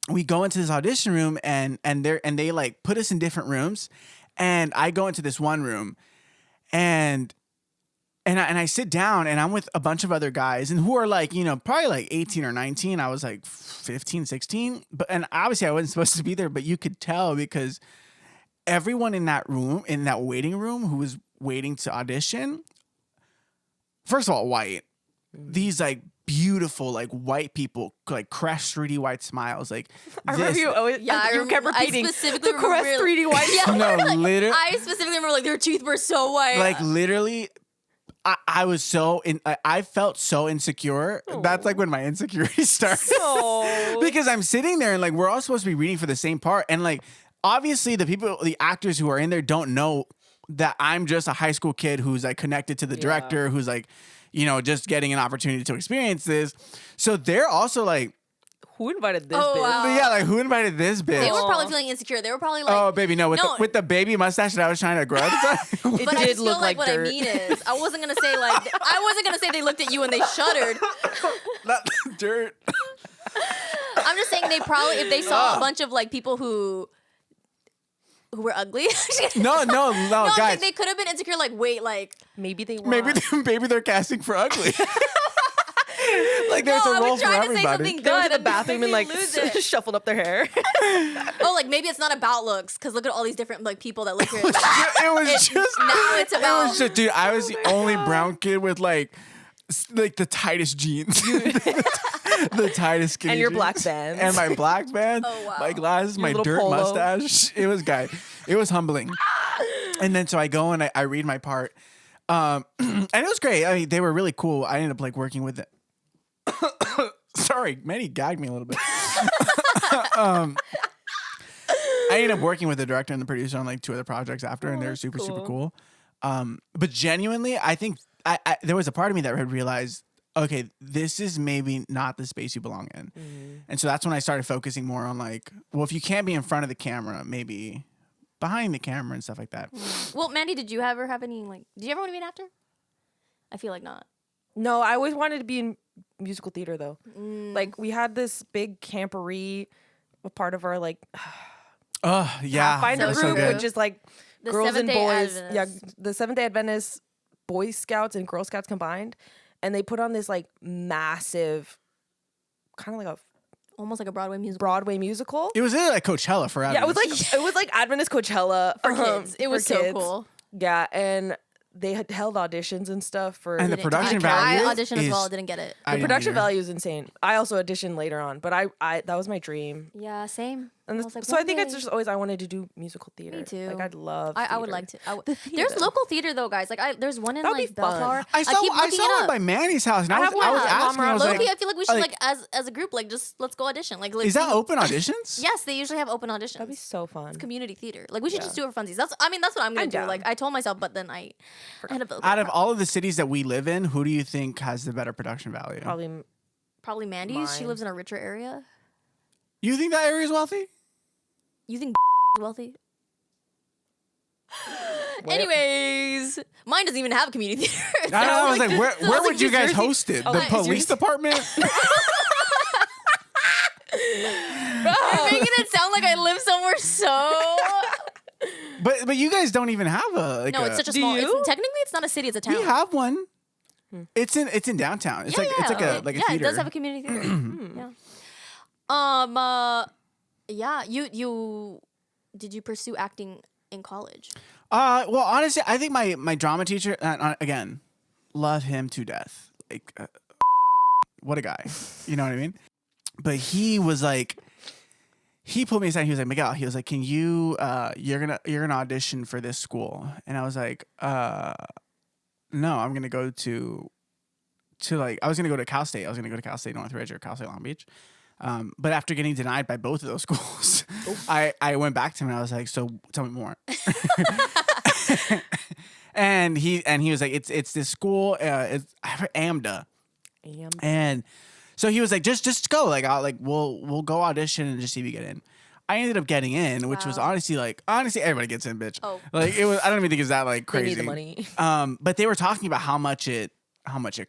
we go into this audition room and they like put us in different rooms, and I go into this one room, and And I sit down and I'm with a bunch of other guys and who are like, you know, probably like 18 or 19. I was like 15, 16. And obviously I wasn't supposed to be there, but you could tell because everyone in that room, in that waiting room who was waiting to audition, first of all, white. These like beautiful, like white people, like crest 3D white smiles. Like I remember you always, you kept repeating I specifically the Crest remember 3D white. Yeah, No, like, literally. I specifically remember like their teeth were so white. Like literally, I was so I felt so insecure. That's like when my insecurity started. Because I'm sitting there and like we're all supposed to be reading for the same part, and like obviously the actors who are in there don't know that I'm just a high school kid who's like connected to the director, who's like, you know, just getting an opportunity to experience this. So they're also like, who invited this Oh, bitch? wow. yeah, like who invited this bitch? they were probably feeling insecure. They were probably like, Oh baby, no, No. with the baby mustache that I was trying to grow at the time. It but I did just look feel like what dirt. I mean is, I wasn't gonna say they looked at you and they shuddered. Not dirt. I'm just saying they probably, if they saw a bunch of like people who were ugly. No, I'm guys. saying they could have been insecure. Like, wait, like Maybe they were. Maybe they're casting for ugly. Like there's no, a I role was for trying to say everybody. something They went to good the bathroom and like lose it. shuffled up their hair. Oh, like maybe it's not about looks because look at all these different like people that look here. It was just Now it's It about. was just, dude. I was the only brown kid with like the tightest jeans, the tightest skinny And your jeans. black bands. and my black band, Oh, wow. my glasses, my little dirt polo. mustache. It was it was humbling. And then so I go and I read my part, and it was great. I mean, they were really cool. I ended up like working with it. Sorry, Mandy gagged me a little bit. I ended up working with the director and the producer on like 2 other projects after, and they're super cool. But genuinely, I think I there was a part of me that had realized, okay, this is maybe not the space you belong in. And so that's when I started focusing more on like, well, if you can't be in front of the camera, maybe behind the camera and stuff like that. Well, Mandy, did you ever have any like? Did you ever want to be an actor? I feel like not. No, I always wanted to be in musical theater though. Like we had this big camporee, a part of our like Oh yeah, Pathfinder that was group, so good. which is like The girls and Seventh-day boys. Adventists. Yeah, the Seventh-day Adventists, Boy Scouts and Girl Scouts combined, and they put on this like massive, kind of like a Almost like a Broadway musical Broadway musical. It was literally like Coachella for Yeah, it was like Adventist Coachella for kids. It for was so kids. cool. Yeah, and they had held auditions and stuff for And the Didn't- production I value auditioned as is- well. Didn't get it. I the didn't production either. value is insane. I also auditioned later on, but I that was my dream. Yeah, same. And I was like, so I one think it's day. just always I wanted to do musical theater. Me too. Like I'd love. I would theater. like to. The There's theater. local theater though, guys. Like there's one in That'd be like fun. Bellflower. I saw keep looking it one up. by Manny's house, and I I was have one asking. I was Loki, like, I feel like we should like, as a group like just let's go audition. Like is that see- open auditions? Yes, they usually have open auditions. That'd be so fun. Community theater. Like we should Yeah. just do it for funsies. That's what I'm gonna I'm do. down. Like I told myself, but then I had a Out of all of the cities that we live in, who do you think has the better production value? Probably Mandy's. She Mine. lives in a richer area. You think that area is wealthy? You think is wealthy? Anyways, mine doesn't even have a community theater. I don't know. I was like, where would you guys Jersey. host it? The Like, police department? You're making it sound like I live somewhere so. But you guys don't even have a No, it's such a Do small. you? Technically, it's not a city; it's a town. We have one. It's in downtown. It's Yeah, it's like yeah. a like a yeah, theater. it does have a community theater. Yeah. Yeah. You did you pursue acting in college? Well, honestly, I think my drama teacher, again, love him to death. Like, what a guy. You know what I mean? But he was like, he pulled me aside. He was like, Miguel. He was like, can you? You're gonna audition for this school, and I was like, no, I'm gonna go to like I was gonna go to Cal State. I was gonna go to Cal State Northridge or Cal State Long Beach. But after getting denied by both of those schools, I went back to him and I was like, so tell me more. and he was like, it's this school, it's AMDA. And so he was like, just go. Like we'll go audition and just see if you get in. I ended up getting in, which was Wow. honestly everybody gets in, bitch. Oh. Like it was, I don't even think it's that like They crazy. need the money. But they were talking about how much it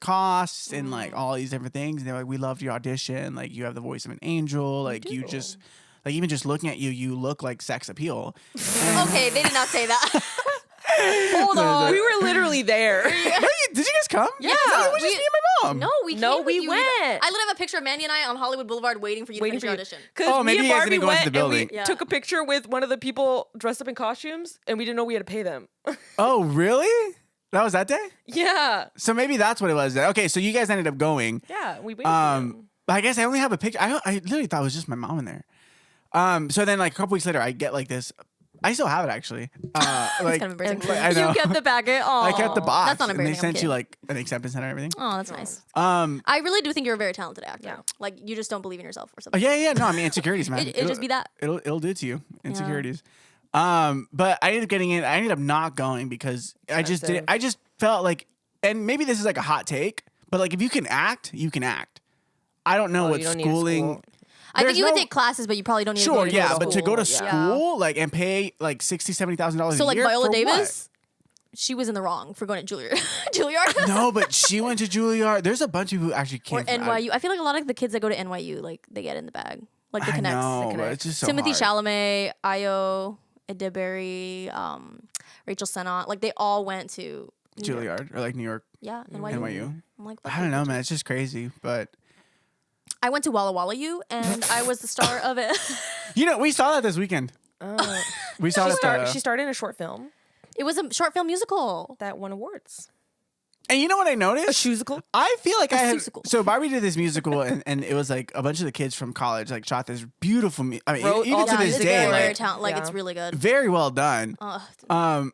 costs and like all these different things. And they're like, we loved your audition. Like you have the voice of an angel. Like you just, like even just looking at you, you look like sex appeal. And Okay, they did not say that. Hold on. We were literally there. Did you guys come? Yeah, it was just me and my mom. No, we No, came we with you. went. I literally have a picture of Mandy and I on Hollywood Boulevard waiting for you to finish your audition. Because Oh, maybe me and you guys Barbie didn't go into went the and we building. Yeah. took a picture with one of the people dressed up in costumes, and we didn't know we had to pay them. Oh, really? That was that day? Yeah. So maybe that's what it was. Okay, so you guys ended up going. Yeah, we waited. for them. But I guess I only have a picture. I literally thought it was just my mom in there. So then like a couple weeks later, I get like this. I still have it actually. Like, Kind of embarrassing. I know. You kept the packet. Oh, I kept the box. That's not and they embarrassing. sent you like an acceptance letter and everything. Oh, that's nice. Um, I really do think you're a very talented actor. Yeah. Like you just don't believe in yourself or oh, something. yeah. No, I mean insecurities, man. It'd just be that. It'll do it to you. Insecurities. But I ended up getting in. I ended up not going because I just did. I just felt like, and maybe this is like a hot take, but like if you can act, you can act. I don't know what you don't need schooling. school. I think There's you would no- take classes, but you probably don't need Sure, to go yeah, to but to go to school. school, like, and pay like $60,000-$70,000 So a like year Viola for Davis, she was in the wrong for going to Juilliard. what? No, but she went to Juilliard. There's a bunch of people who actually came Or from NYU. I feel like a lot of the kids that go to NYU, like they get in the bag, like the I connects. know, The but connects. it's just so Timothy hard. Chalamet, Ayo Edeberry, Rachel Sennott, like they all went to New York. Juilliard or like New York, Yeah, NYU. I'm like, I don't know, man. It's just crazy, but I went to Walla Walla U, and I was the star of it. you know, we saw that this weekend. We saw that. She starred in a short film It was a short film musical. that won awards. And you know what I noticed? Musical. I feel like I had musical. so Barbie did this musical and it was like a bunch of the kids from college like shot this beautiful I mean Wrote even all to the this it's day very, like, very talented. Like Yeah. it's really good. very well done.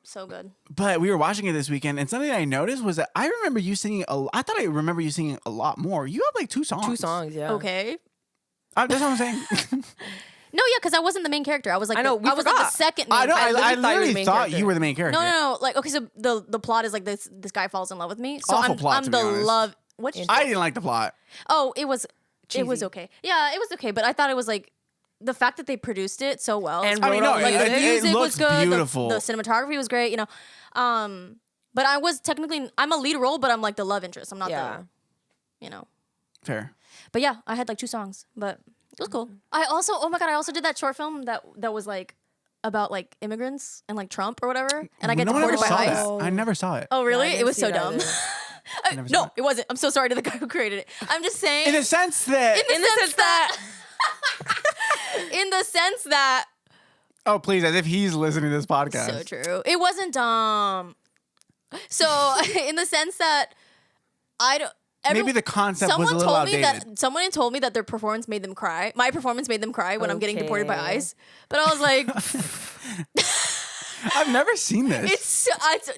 So good. But we were watching it this weekend and something I noticed was that I remember you singing I thought I remember you singing a lot more. You have like 2 songs. 2 songs, yeah. Okay. That's what I'm saying. No, yeah, because I wasn't the main character. I was like, I know, we I was like the forgot. second main I know. character. I literally thought you were the literally main thought character. you were the main character. No. Like, okay, so the plot is like this guy falls in love with me. So Awful I'm plot, to be the honest. love. What? I didn't like the plot. Oh, it was Cheesy. okay. Yeah, it was okay. But I thought it was like the fact that they produced it so well. And I mean, wrote no, all the like music. the music looks was good. beautiful. The cinematography was great. You know, but I was technically I'm a lead role, but I'm like the love interest. I'm not Yeah. the, you know. Fair. But yeah, I had like 2 songs, but it was cool. I also, oh my god, I also did that short film that was like about like immigrants and like Trump or whatever, and I get no one ever deported by saw ICE. that. I never saw it. Oh really? I It didn't was see so it dumb. either. never saw No, it wasn't. I'm so sorry to the guy who created it. I'm just saying. In the sense that. in the sense that. In the sense that. Oh, please, as if he's listening to this podcast. So true. It wasn't dumb. So in the sense that I don't. Maybe the concept was a little told me outdated. that someone told me that their performance made them cry. My performance made them cry when I'm getting deported by Okay. ICE. But I was like, I've never seen this.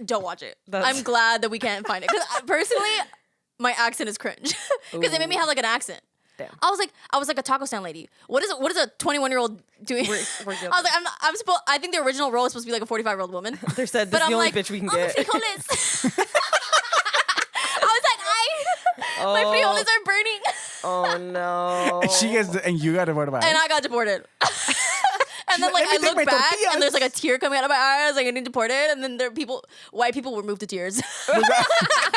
don't watch it. That's- I'm glad that we can't find it because personally, my accent is cringe because it made me have like an accent. Damn. I was like a taco stand lady. What is a 21-year-old doing? We're I was like, I'm supposed. I think the original role is supposed to be like a 45-year-old woman. They said But this is I'm the only like, bitch we can oh, get. frijoles. I was like, my frijoles are burning, Oh no. She gets, and you got deported by and I got deported. And then like, like "Let I me take look my back tortillas." and there's like a tear coming out of my eyes, like getting deported, and then white people were moved to tears.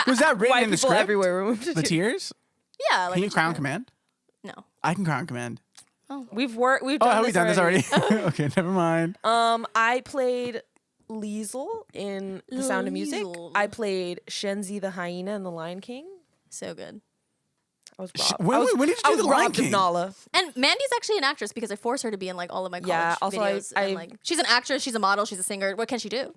Was that written White in the people script? everywhere removed. The tears? Yeah, like Can you crown command? No. I can crown command. We've done Oh, have we done this already. already? Okay, never mind. I played Liesel in The Sound of Music. Liesel. I played Shenzi the hyena in The Lion King. So good. I was robbed. When- I was, when did you I do was The Lion robbed of King? Nala. And Mandy's actually an actress because I forced her to be in like all of my college Yeah, also videos. I- and, like she's an actress, she's a model, she's a singer. What can she do?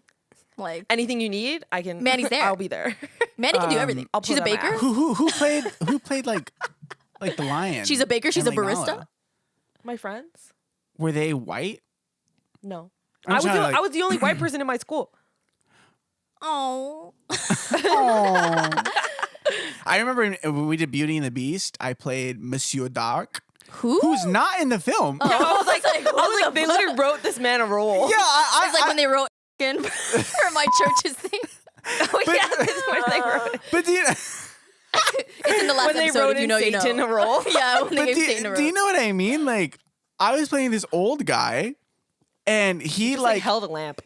Like Anything you need, I can. Mandy's there. I'll be there. Mandy can do everything. I'll She's a put it on my baker. app. Who played like the lion? She's a baker. She's a and, like, barista. Nala? My friends? Were they white? No. I'm I was, trying to, like- I was the only white person in my school. Oh. I remember when we did Beauty and the Beast, I played Monsieur Dark, Who? who's not in the film. I was like, they literally wrote this man a role. Yeah, It's like when they wrote in for my church's thing. Oh, yeah, this is where they wrote it. But do you, It's in the last When they episode. wrote If you in know, you Satan know. a role. Yeah, when they but gave do, Satan a do you role. know what I mean? Like, I was playing this old guy, and he Just like held a lamp.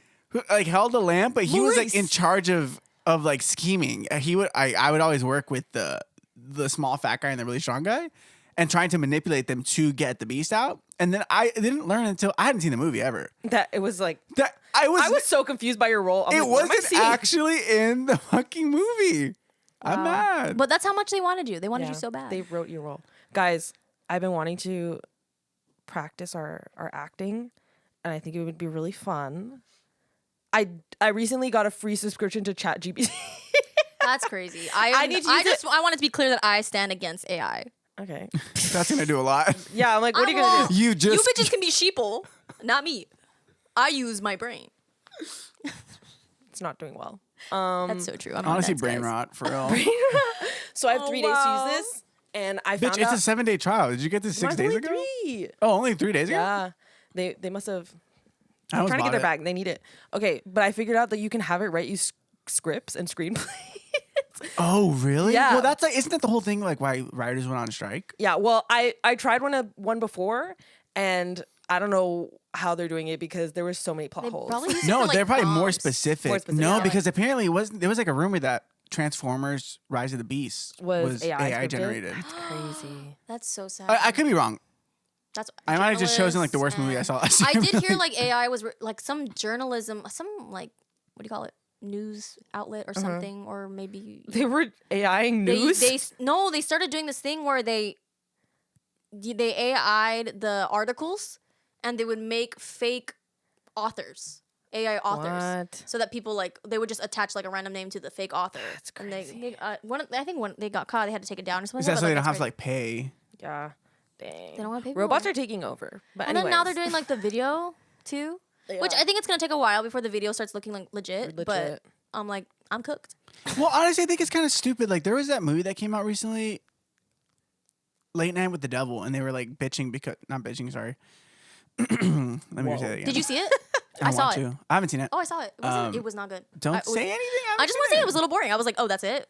held a lamp, but he was like in Maurice. charge of like scheming. I would always work with the small fat guy and the really strong guy, and trying to manipulate them to get the beast out. And then I didn't learn until I hadn't seen the movie ever. That it was like That I was so confused by your role. I'm it like, what am I wasn't seeing? actually in the fucking movie. I'm Wow. mad. But that's how much they wanted you. They wanted you Yeah, so bad. They wrote your role. Guys, I've been wanting to practice our acting, and I think it would be really fun. I recently got a free subscription to ChatGPT. That's crazy. I need to use it. I want it to be clear that I stand against AI. Okay. That's gonna do a lot. Yeah, I'm like, what are you gonna do? You You just bitches can be sheeple, not me. I use my brain. It's not doing well. That's so true. I'm on honestly meds, brain guys. rot for real. So I have Oh, 3 days wow. to use this, and I Bitch, found it's out a 7-day trial. Did you get this 6 mine's days only ago? 3. Oh, only 3 days ago. Yeah, they must have. I I'm almost trying to get bought their it. bag. They need it. Okay, but I figured out that you can have it write you scripts and screenplays. Oh, really? Yeah. Well, that's like, isn't that the whole thing? Like, why writers went on strike? Yeah, well, I tried one before, and I don't know how they're doing it because there were so many plot They holes. probably use it No, for, like, they're probably more prompts. specific. More specific, No, yeah. because apparently there was like a rumor that Transformers: Rise of the Beast was AI scripted? generated. It's crazy. That's so sad. I could be wrong. That's I might have just chosen like the worst movie I journalists saw last and- year. I did hear like AI was like some journalism, some like what do you call it, news outlet or something, or maybe They were AIing news. they started doing this thing where they AI'd the articles and they would make fake authors, AI authors, What? so that people like they would just attach like a random name to the fake author. That's And crazy. I think when they got caught, they had to take it down or something. Is that but, so they don't that's have to crazy. like pay? Yeah. Dang. They don't want to pay Robots for are it. taking over. But And then now they're anyways. doing like the video too, which Yeah. I think it's gonna take a while before the video starts looking like legit. But Legit. I'm like, I'm cooked. Well, honestly, I think it's kind of stupid. Like there was that movie that came out recently, Late Night with the Devil, and they were like bitching because not bitching. Sorry. Let me Whoa. say that again. Did you see it? I saw want it. to. I haven't seen it. Oh, I saw it. It was not good. Don't I, say anything. I just want to say it was a little boring. I was like, oh, that's it.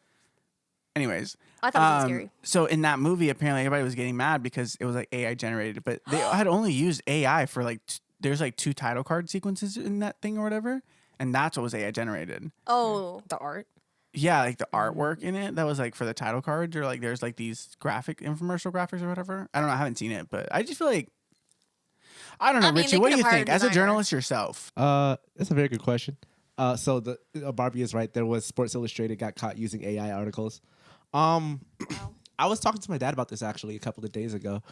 Anyways, I thought it was scary. so in that movie, apparently everybody was getting mad because it was like AI generated, but they had only used AI for like there's like 2 title card sequences in that thing or whatever, and that's what was AI generated. Oh, The art. Yeah, like the artwork in it that was like for the title cards, or like there's like these graphic infomercial graphics or whatever. I don't know. I haven't seen it, but I just feel like I don't know, I mean, Richie. they What do could you have hired think a as a designer. journalist yourself? That's a very good question. So the Barbie is right. There was Sports Illustrated got caught using AI articles. I was talking to my dad about this actually a couple of days ago.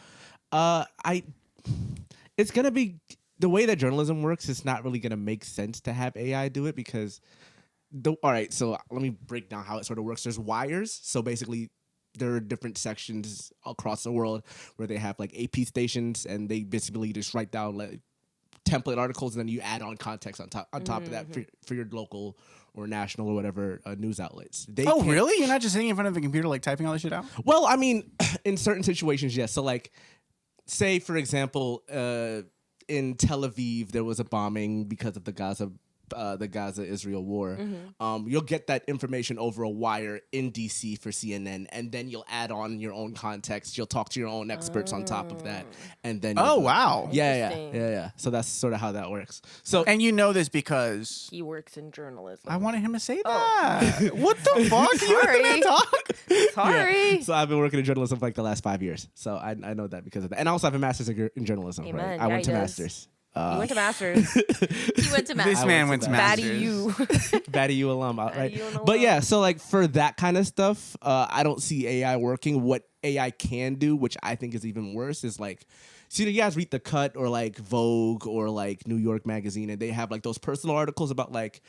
It's gonna be the way that journalism works. It's not really gonna make sense to have AI do it because all right. So let me break down how it sort of works. There's wires. So basically, there are different sections across the world where they have like AP stations, and they basically just write down like template articles, and then you add on context on top of that for your local or national or whatever news outlets. They Oh, can't- really? You're not just sitting in front of a computer like typing all this shit out? Well, I mean, in certain situations, yes. So, like, say for example, in Tel Aviv, there was a bombing because of the Gaza-Israel war. You'll get that information over a wire in DC for CNN, and then you'll add on your own context. You'll talk to your own experts on top of that, and then Oh, you'll- wow. yeah. So that's sort of how that works. So And you know this because He works in journalism. I wanted him to say that. What the fuck? You let the man talk? Sorry. So I've been working in journalism for like the last 5 years. So I know that because of that, and I also have a master's in journalism. Amen. Right? Yeah, I went he to does. masters. He went to masters. he went to math. This man went to Batty masters. Batty you. Batty U alum, right? U alum. But yeah, so like for that kind of stuff, I don't see AI working. What AI can do, which I think is even worse, is like, see, you guys read The Cut or like Vogue or like New York Magazine, and they have like those personal articles about like,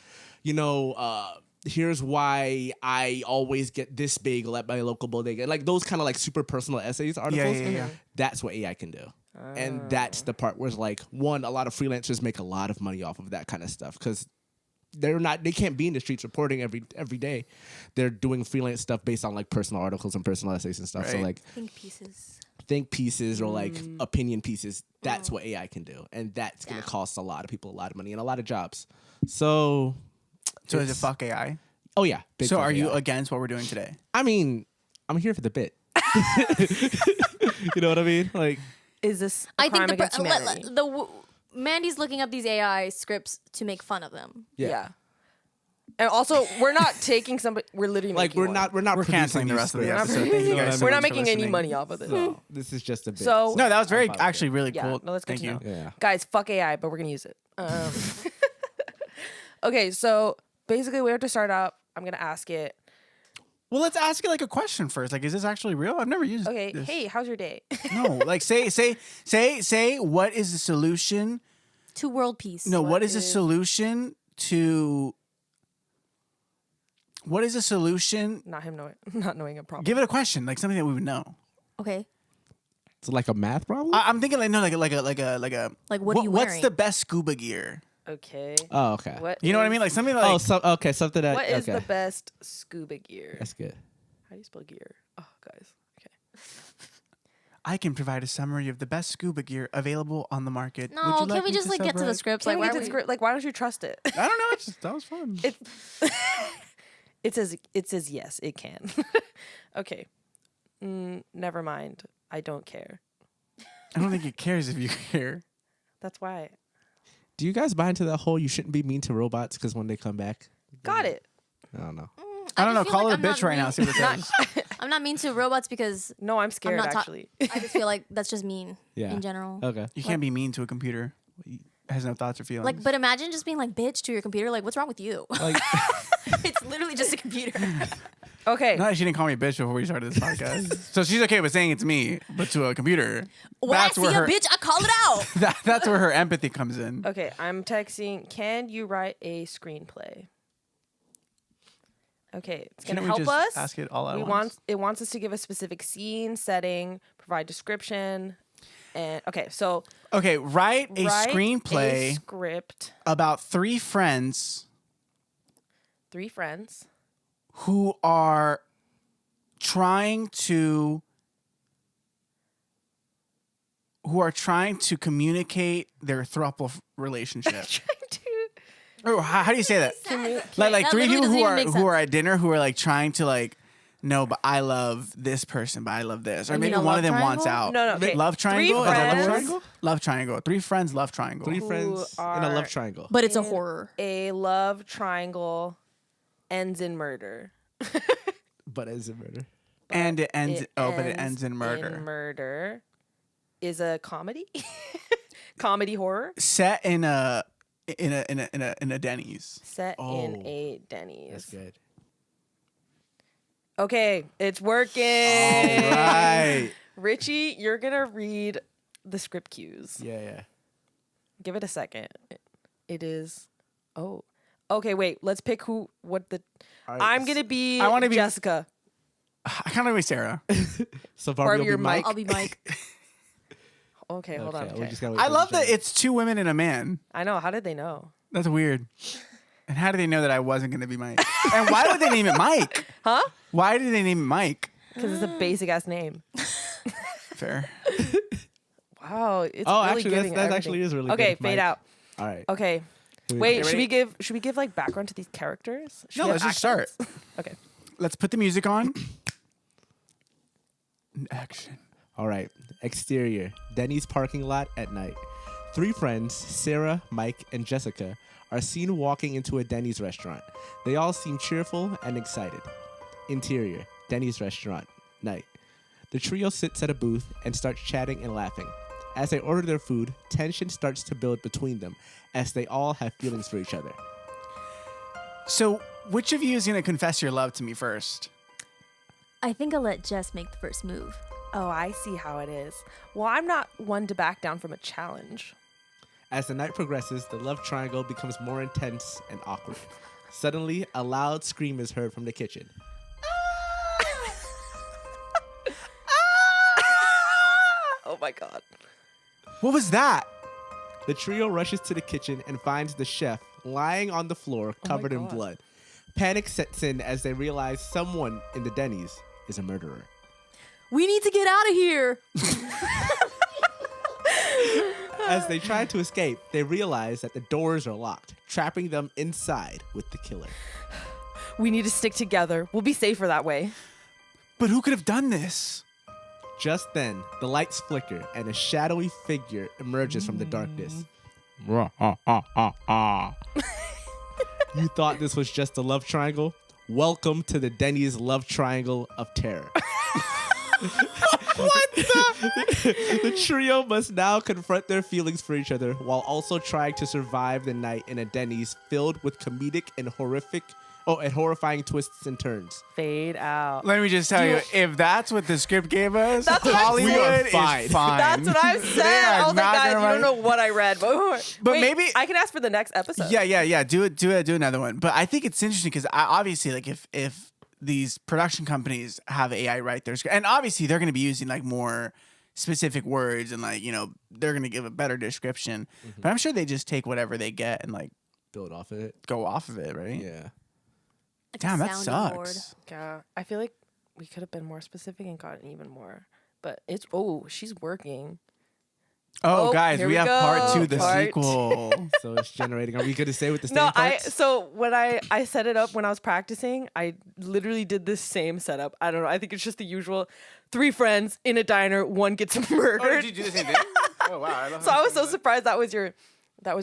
here's why I always get this bagel at my local bodega. Like those kind of like super personal essays articles. yeah. That's what AI can do. And that's the part where it's like, one, a lot of freelancers make a lot of money off of that kind of stuff because they can't be in the streets reporting every day. They're doing freelance stuff based on like personal articles and personal essays and stuff. So Right. like Think pieces. pieces or like opinion pieces, that's what AI can do. And that's going to Damn. cost a lot of people a lot of money and a lot of jobs. So So is it it's- fuck AI? Oh yeah. big So fuck are you AI. against what we're doing today? I mean, I'm here for the bit. You know what I mean? Like, Is this a I crime think against humanity? Mandy's looking up these AI scripts to make fun of them. yeah. And also, we're not taking somebody. We're literally Like making we're one. not We're producing canceling the these rest of the scripts. episode. Thank you guys so We're much not for making any listening. money off of this. So this is just a bit. So- No, that was very I'm fine with actually really Yeah, cool. no, that's good Thank to you. know. Yeah. Guys, fuck AI, but we're gonna use it. Okay, so basically, we have to start out. I'm gonna ask it. Well, let's ask it like a question first. Like, is this actually real? I've never used. Okay, this. hey, how's your day? No, like say. What is the solution? To world peace. No, What what is the is- solution to? What is the solution? Not knowing a problem. Give it a question, like something that we would know. Okay. It's like a math problem. I'm thinking like Like, what are you What's wearing? the best scuba gear? Okay. Oh, okay. You know what I mean? Like something like. Oh, so okay, something that. What is okay. the best scuba gear? That's good. How do you spell gear? Oh, guys. Okay. I can provide a summary of the best scuba gear available on the market. Would you No, like can we me just like get to the summarize? scripts? Can Like, we why get are to the we? script? Like, why don't you trust it? I don't know. That was fun. It says yes, it can. Okay. Never mind. I don't care. I don't think it cares if you care. That's why. Do you guys buy into that whole you shouldn't be mean to robots because when they come back? Got it. I don't know. I don't know. just feel Call like it a I'm bitch not right now. mean- See what it says. I'm not mean to robots because No, I'm scared not actually. I just feel like that's just mean Yeah. in general. Okay. You can't be mean to a computer. It has no thoughts or feelings. Like, but imagine just being like bitch to your computer. Like, what's wrong with you? Like It's literally just a computer. Okay. no, she didn't call me a bitch before we started this podcast. So she's okay with saying it's me, but to a computer, When I see a bitch, I call it out. that's where her empathy comes in. Okay, I'm texting. Can you write a screenplay? Okay, it's gonna Shouldn't we help just us. ask it all at We once? it wants us to give a specific scene, setting, provide description, and okay. So Okay, write a write screenplay a script. about three friends 3 friends. who are trying to communicate their throuple relationship. Oh, how do you say that? Like That three literally people doesn't who even are make who are at dinner who are like trying to like, no, but I love this person, but I love this, or You maybe mean a one of love them wants triangle? out. No, no, okay. Love triangle. Is that love friends. triangle? Love triangle. 3 friends. Love triangle. 3 friends in a are- love triangle. But it's a In horror. A love triangle ends in murder. But is it murder? And it ends. It But it ends in murder. Murder is a comedy. Comedy horror Set in a Denny's. set Oh, in a Denny's. That's good. Okay, it's working. Right. Richie, you're gonna read the script cues. Yeah. Give it a second. It is. Oh. Okay, wait. Let's pick what the. All right, I'm gonna be. I wanna be- Jessica. I kind of be Sarah. So Barbie, Barbie will you're be Mike. I'll be Mike. Okay, hold on. we Okay. just gotta wait I for love the that show. it's 2 women and a man. I know. How did they know? That's weird. And how did they know that I wasn't going to be Mike? And why would they name it Mike? Huh? Why did they name it Mike? Because it's a basic ass name. Fair. Wow. It's Oh, really actually, giving that everything. actually is really Okay, good. fade Mike. out. All right. Okay. Here we Wait, go. should we give like background to these characters? Should No, we have let's just start. accents? Okay. Let's put the music on. Action. All right. Exterior. Denny's parking lot at night. 3 friends, Sarah, Mike, and Jessica, are seen walking into a Denny's restaurant. They all seem cheerful and excited. Interior. Denny's restaurant. Night. The trio sits at a booth and starts chatting and laughing. As they order their food, tension starts to build between them as they all have feelings for each other. So, which of you is going to confess your love to me first? I think I'll let Jess make the first move. Oh, I see how it is. Well, I'm not one to back down from a challenge. As the night progresses, the love triangle becomes more intense and awkward. Suddenly, a loud scream is heard from the kitchen. Oh my god. What was that? The trio rushes to the kitchen and finds the chef lying on the floor covered in God. blood. Panic sets in as they realize someone in the Denny's is a murderer. We need to get out of here. As they try to escape, they realize that the doors are locked, trapping them inside with the killer. We need to stick together. We'll be safer that way. But who could have done this? Just then, the lights flicker and a shadowy figure emerges from the darkness. You thought this was just a love triangle? Welcome to the Denny's love triangle of terror. The trio must now confront their feelings for each other while also trying to survive the night in a Denny's filled with comedic and horrifying twists and turns. Fade out. Let me just tell you, if that's what the script gave us, That's what I'm Hollywood saying. is fine. That's what I'm saying. I was like, not guys, gonna you don't run- know what I read, but But Wait, maybe I can ask for the next episode. Yeah. Do another one. But I think it's interesting because obviously, like, if these production companies have AI write their script, and obviously they're going to be using like more specific words and like they're going to give a better description. But I'm sure they just take whatever they get and like Build off of it. go off of it, right? Yeah. Like a Damn, that sounding board. sucks. Yeah, I feel like we could have been more specific and gotten even more. But she's working. Oh, Oh, guys, here we we have part go. 2, the Part sequel. So it's generating. Are we going to stay with the same No, parts? so when I set it up when I was practicing, I literally did this same setup. I don't know. I think it's just the usual 3 friends in a diner, one gets murdered. do the same thing? Oh wow! So I was so surprised that was your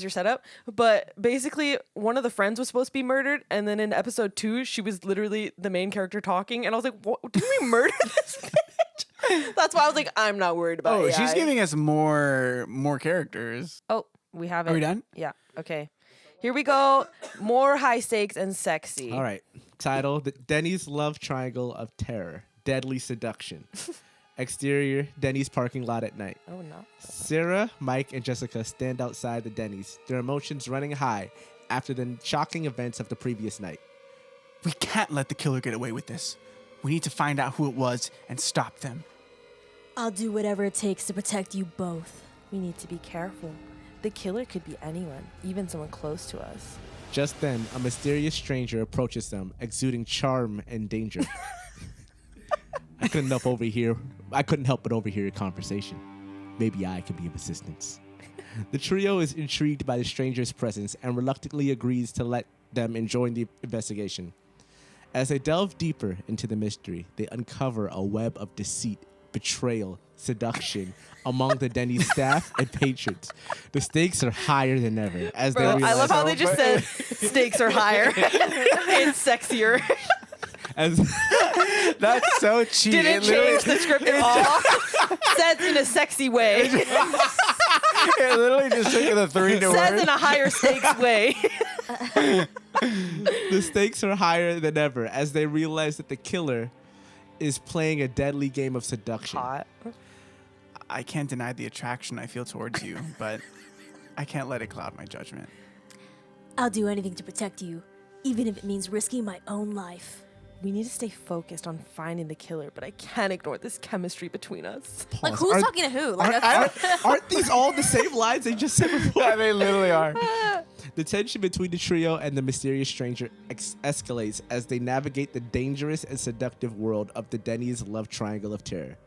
setup. But basically, one of the friends was supposed to be murdered, and then in episode 2, she was literally the main character talking, and I was like, "What? Did we murder this bitch?" That's why I was like, "I'm not worried about." Oh, AI. she's giving us more characters. Oh, we have it. Are we done? Yeah. Okay. Here we go. More high stakes and sexy. All right. Title: The Denny's love triangle of terror. Deadly seduction. Exterior: Denny's parking lot at night. Oh no. Sarah, Mike, and Jessica stand outside the Denny's, their emotions running high after the shocking events of the previous night. We can't let the killer get away with this. We need to find out who it was and stop them. I'll do whatever it takes to protect you both. We need to be careful. The killer could be anyone, even someone close to us. Just then, a mysterious stranger approaches them, exuding charm and danger. I couldn't help but overhear your conversation. Maybe I could be of assistance. The trio is intrigued by the stranger's presence and reluctantly agrees to let them join the investigation. As they delve deeper into the mystery, they uncover a web of deceit, betrayal, seduction among the Denny's staff and patrons. The stakes are higher than ever as they Bro, realize I love how they just said stakes are higher. It's sexier. as That's so cheap. Didn't change the script at all. Says in a sexy way. It literally just took the 3 to Says word. in a higher stakes way. the stakes are higher than ever as they realize that the killer is playing a deadly game of seduction. Hot. I can't deny the attraction I feel towards you, but I can't let it cloud my judgment. I'll do anything to protect you, even if it means risking my own life. We need to stay focused on finding the killer, but I can't ignore this chemistry between us. Like, Pause. who's Are- talking to who? Like, Aren't these all the same lines they just said before? Yeah, they literally are. The tension between the trio and the mysterious stranger escalates as they navigate the dangerous and seductive world of the Denny's love triangle of terror.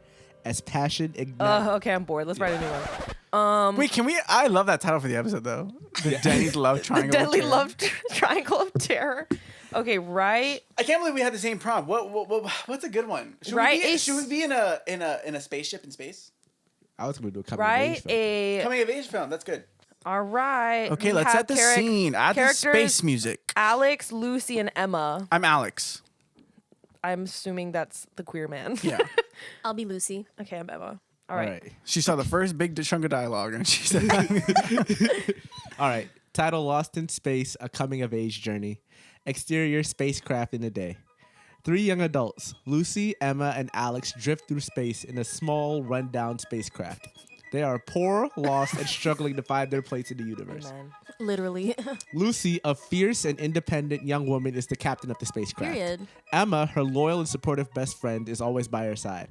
As passion ignites... Okay, I'm bored. Let's write a new one. Wait, can we? I love that title for the episode, though. The Denny's love The triangle. deadly of terror. love triangle of terror. Okay, right. I can't believe we had the same prompt. What's a good one? Should Right, We be, it's- should we be in a spaceship in space? I was going to do a coming Right. of age film. Coming of age film. That's good. All right. Okay, We let's have set the scene. Add the characters- space music. Alex, Lucy, and Emma. I'm Alex. I'm assuming that's the queer man. Yeah. I'll be Lucy. Okay, I'm Emma. All right. She saw the first big chunk of dialogue, and she said, All right. Title: Lost in Space, A Coming of Age Journey. Exterior: spacecraft in the day. 3 young adults, Lucy, Emma, and Alex, drift through space in a small, rundown spacecraft. They are poor, lost, and struggling to find their place in the universe. Amen. Literally. Lucy, a fierce and independent young woman, is the captain of the spacecraft. Period. Emma, her loyal and supportive best friend, is always by her side.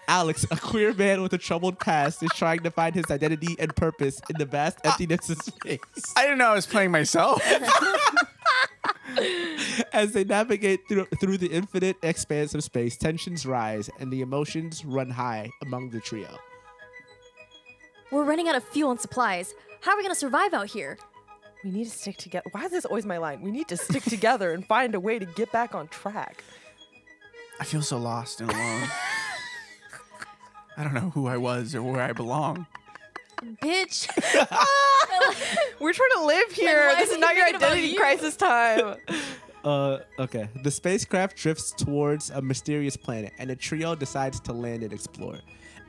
Alex, a queer man with a troubled past, is trying to find his identity and purpose in the vast emptiness of space. I didn't know I was playing myself. As they navigate through the infinite expanse of space, tensions rise and the emotions run high among the trio. We're running out of fuel and supplies. How are we going to survive out here? We need to stick together. Why is this always my line? We need to stick together and find a way to get back on track. I feel so lost and alone. I don't know who I was or where I belong. Bitch. We're trying to live here. why This is is he not your thinking about identity you? crisis time. Okay. The spacecraft drifts towards a mysterious planet, and the trio decides to land and explore.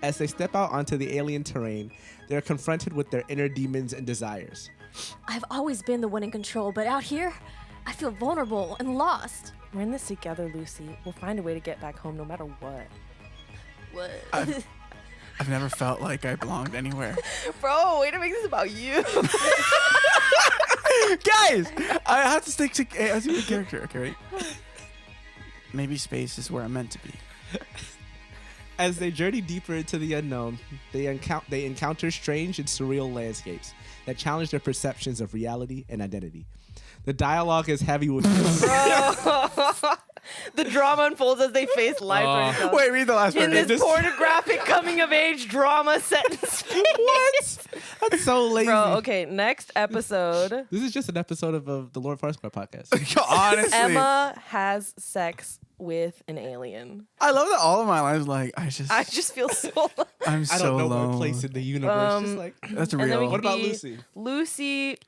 As they step out onto the alien terrain, they are confronted with their inner demons and desires. I've always been the one in control, but out here, I feel vulnerable and lost. We're in this together, Lucy. We'll find a way to get back home no matter what. What? I've never felt like I belonged anywhere. Bro, way to make this about you. Guys, I have to stick to the character. Okay, right? Maybe space is where I'm meant to be. As they journey deeper into the unknown, they encounter strange and surreal landscapes that challenge their perceptions of reality and identity. The dialogue is heavy with The drama unfolds as they face life for each other. Wait, read the last In part. this pornographic coming-of-age drama set in space. What? That's so lazy. Bro, okay, next episode. This is just an episode of the Lord Far Square podcast. Honestly, Emma has sex with an alien. I love that all of my lives. Like, I just feel so. I'm so I don't know alone. my place in the universe. Just like, That's And then we real. could what about be Lucy?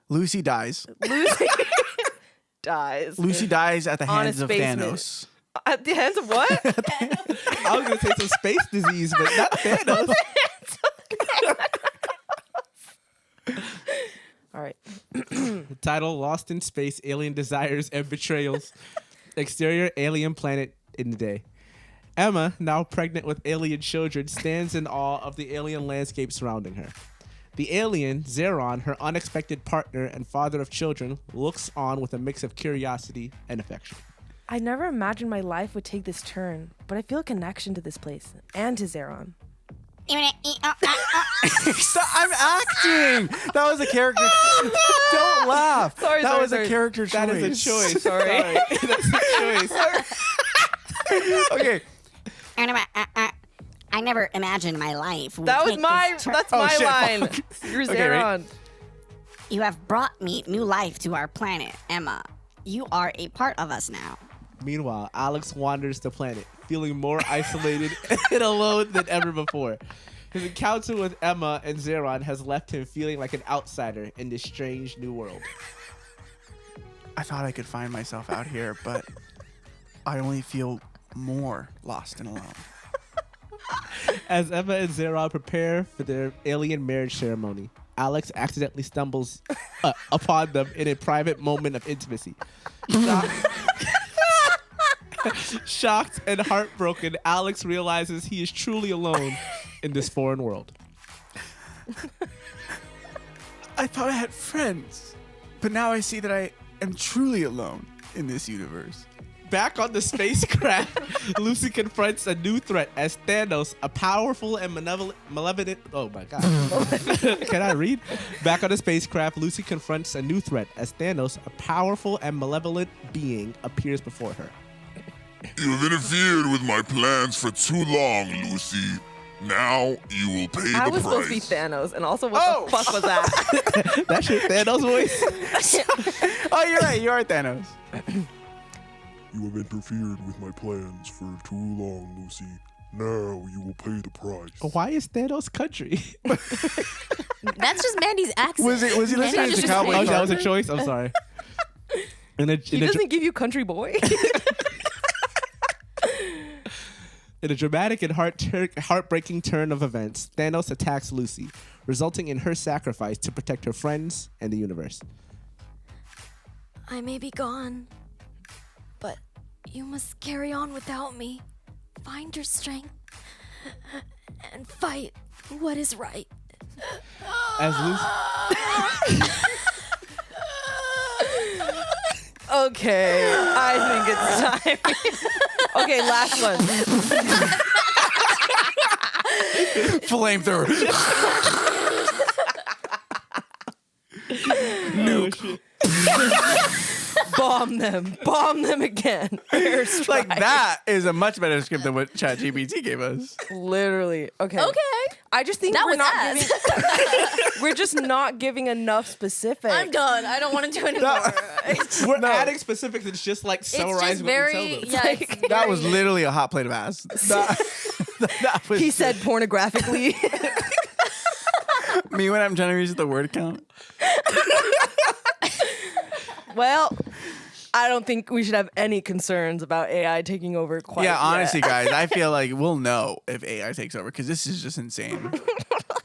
Lucy dies. Lucy dies. Lucy dies at the On a hands of space Thanos. At the hands of what? I was gonna say some space disease, but not Thanos. All right. The title: Lost in Space: Alien Desires and Betrayals. Exterior: alien planet in the day. Emma, now pregnant with alien children, stands in awe of the alien landscape surrounding her. The alien, Zeron, her unexpected partner and father of children, looks on with a mix of curiosity and affection. I never imagined my life would take this turn, but I feel a connection to this place and to Zeron. Stop, I'm acting. That was a character. Don't laugh. Sorry, that sorry, was sorry. a character choice. That is a choice. Sorry. That's a choice. Okay. I never imagined my life would That was take my. this turn. That's Oh, my shit. line. You're Okay, right. Zeron. You have brought me new life to our planet, Emma. You are a part of us now. Meanwhile, Alex wanders the planet, feeling more isolated and alone than ever before. His encounter with Emma and Zeron has left him feeling like an outsider in this strange new world. I thought I could find myself out here, but I only feel more lost and alone. As Emma and Zeron prepare for their alien marriage ceremony, Alex accidentally stumbles upon them in a private moment of intimacy. Shocked and heartbroken, Alex realizes he is truly alone in this foreign world. I thought I had friends, but now I see that I am truly alone in this universe. Back on the spacecraft, Lucy confronts a new threat as Thanos, a powerful and malevolent. Oh my god. Can I read? Back on the spacecraft, Lucy confronts a new threat as Thanos, a powerful and malevolent being, appears before her. You have interfered with my plans for too long, Lucy. Now you will pay I the was price. supposed to be Thanos, and also what the fuck was that? That's your Thanos voice? Oh, you're right. You are Thanos. You have interfered with my plans for too long, Lucy. Now you will pay the price. Why is Thanos country? That's just Mandy's accent. Was he listening Mandy's to just Cowboy Oh, saying- that was a choice? I'm sorry. He doesn't give you country boy. In a dramatic and heartbreaking turn of events, Thanos attacks Lucy, resulting in her sacrifice to protect her friends and the universe. I may be gone, but you must carry on without me. Find your strength and fight what is right. As Lucy, Okay, I think it's time. Okay, last one. Flamethrower. Nuke. Bomb them again. Airstrike. Like that is a much better script than what ChatGPT gave us. Literally. Okay. Okay. I just think That we're was not ass. giving. We're just not giving enough specifics. I'm done. I don't want to do anymore. It's We're adding specifics. It's just like just summarizing very, what we tell them. yeah. it's That was very- literally a hot plate of ass. That was He said pornographically. Me when I'm trying to reach the word count. Well, I don't think we should have any concerns about AI taking over quite Yeah, yet. honestly, guys, I feel like we'll know if AI takes over because this is just insane.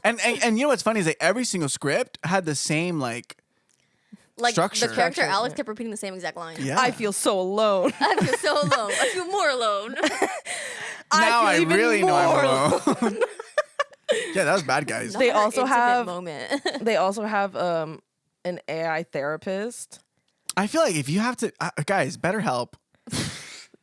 and you know what's funny is that every single script had the same like structure. The character Alex kept repeating the same exact line. Yeah. I feel so alone. I feel so alone. I feel more alone. Now I feel even really know more I'm alone. Yeah, that was bad, guys. They Another also intimate have- moment. They also have an AI therapist. I feel like if you have to, guys, BetterHelp.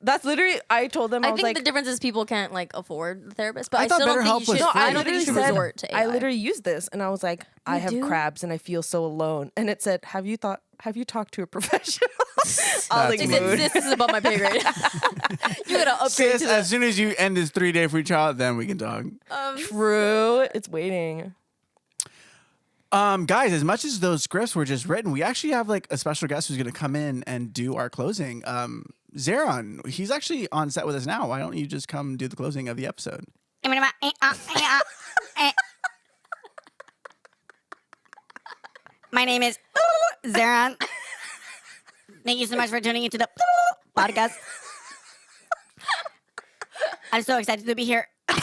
That's literally, I told them, I I was think like, the difference is people can't like afford the therapist, but I I, thought still don't BetterHelp think you was should. free. I don't think you should said- resort to AI. I literally used this and I was like, I have do? crabs and I feel so alone. And it said, have you talked to a professional? I was like, They That's said, mood. this is above my pay grade. You gotta upgrade Sis, to as soon as you end this 3-day free trial, then we can talk. True. It's waiting. Guys, as much as those scripts were just written, we actually have like a special guest who's going to come in and do our closing. Zeron, he's actually on set with us now. Why don't you just come do the closing of the episode? My name is Zeron. Thank you so much for tuning into the podcast. I'm so excited to be here. Not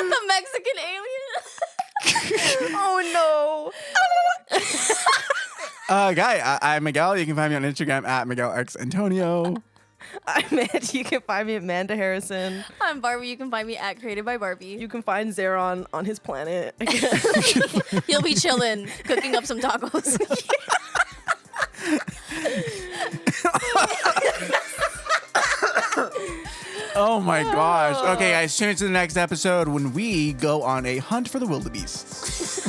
the Mexican alien. Oh no. I'm Miguel. You can find me on Instagram at MiguelXAntonio. I'm Mandy. You can find me at Amanda Harrison. I'm Barbie. You can find me at Created by Barbie. You can find Zeron on his planet. He'll be chilling, cooking up some tacos. Oh my gosh. Okay, guys, tune into the next episode when we go on a hunt for the wildebeests.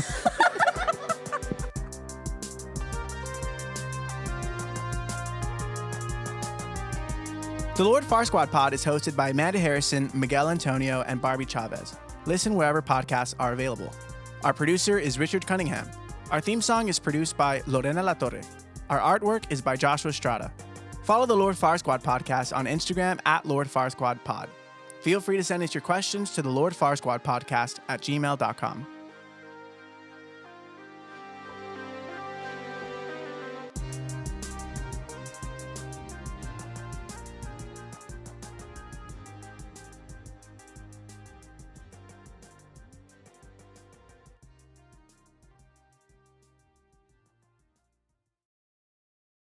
The Lord Far Squad pod is hosted by Amanda Harrison, Miguel Antonio, and Barbie Chavez. Listen wherever podcasts are available. Our producer is Richard Cunningham. Our theme song is produced by Lorena Latorre. Our artwork is by Joshua Estrada. Follow the Lord Far Squad podcast on Instagram at Lord Far Squad Pod. Feel free to send us your questions to the Lord Far Squad podcast at gmail.com.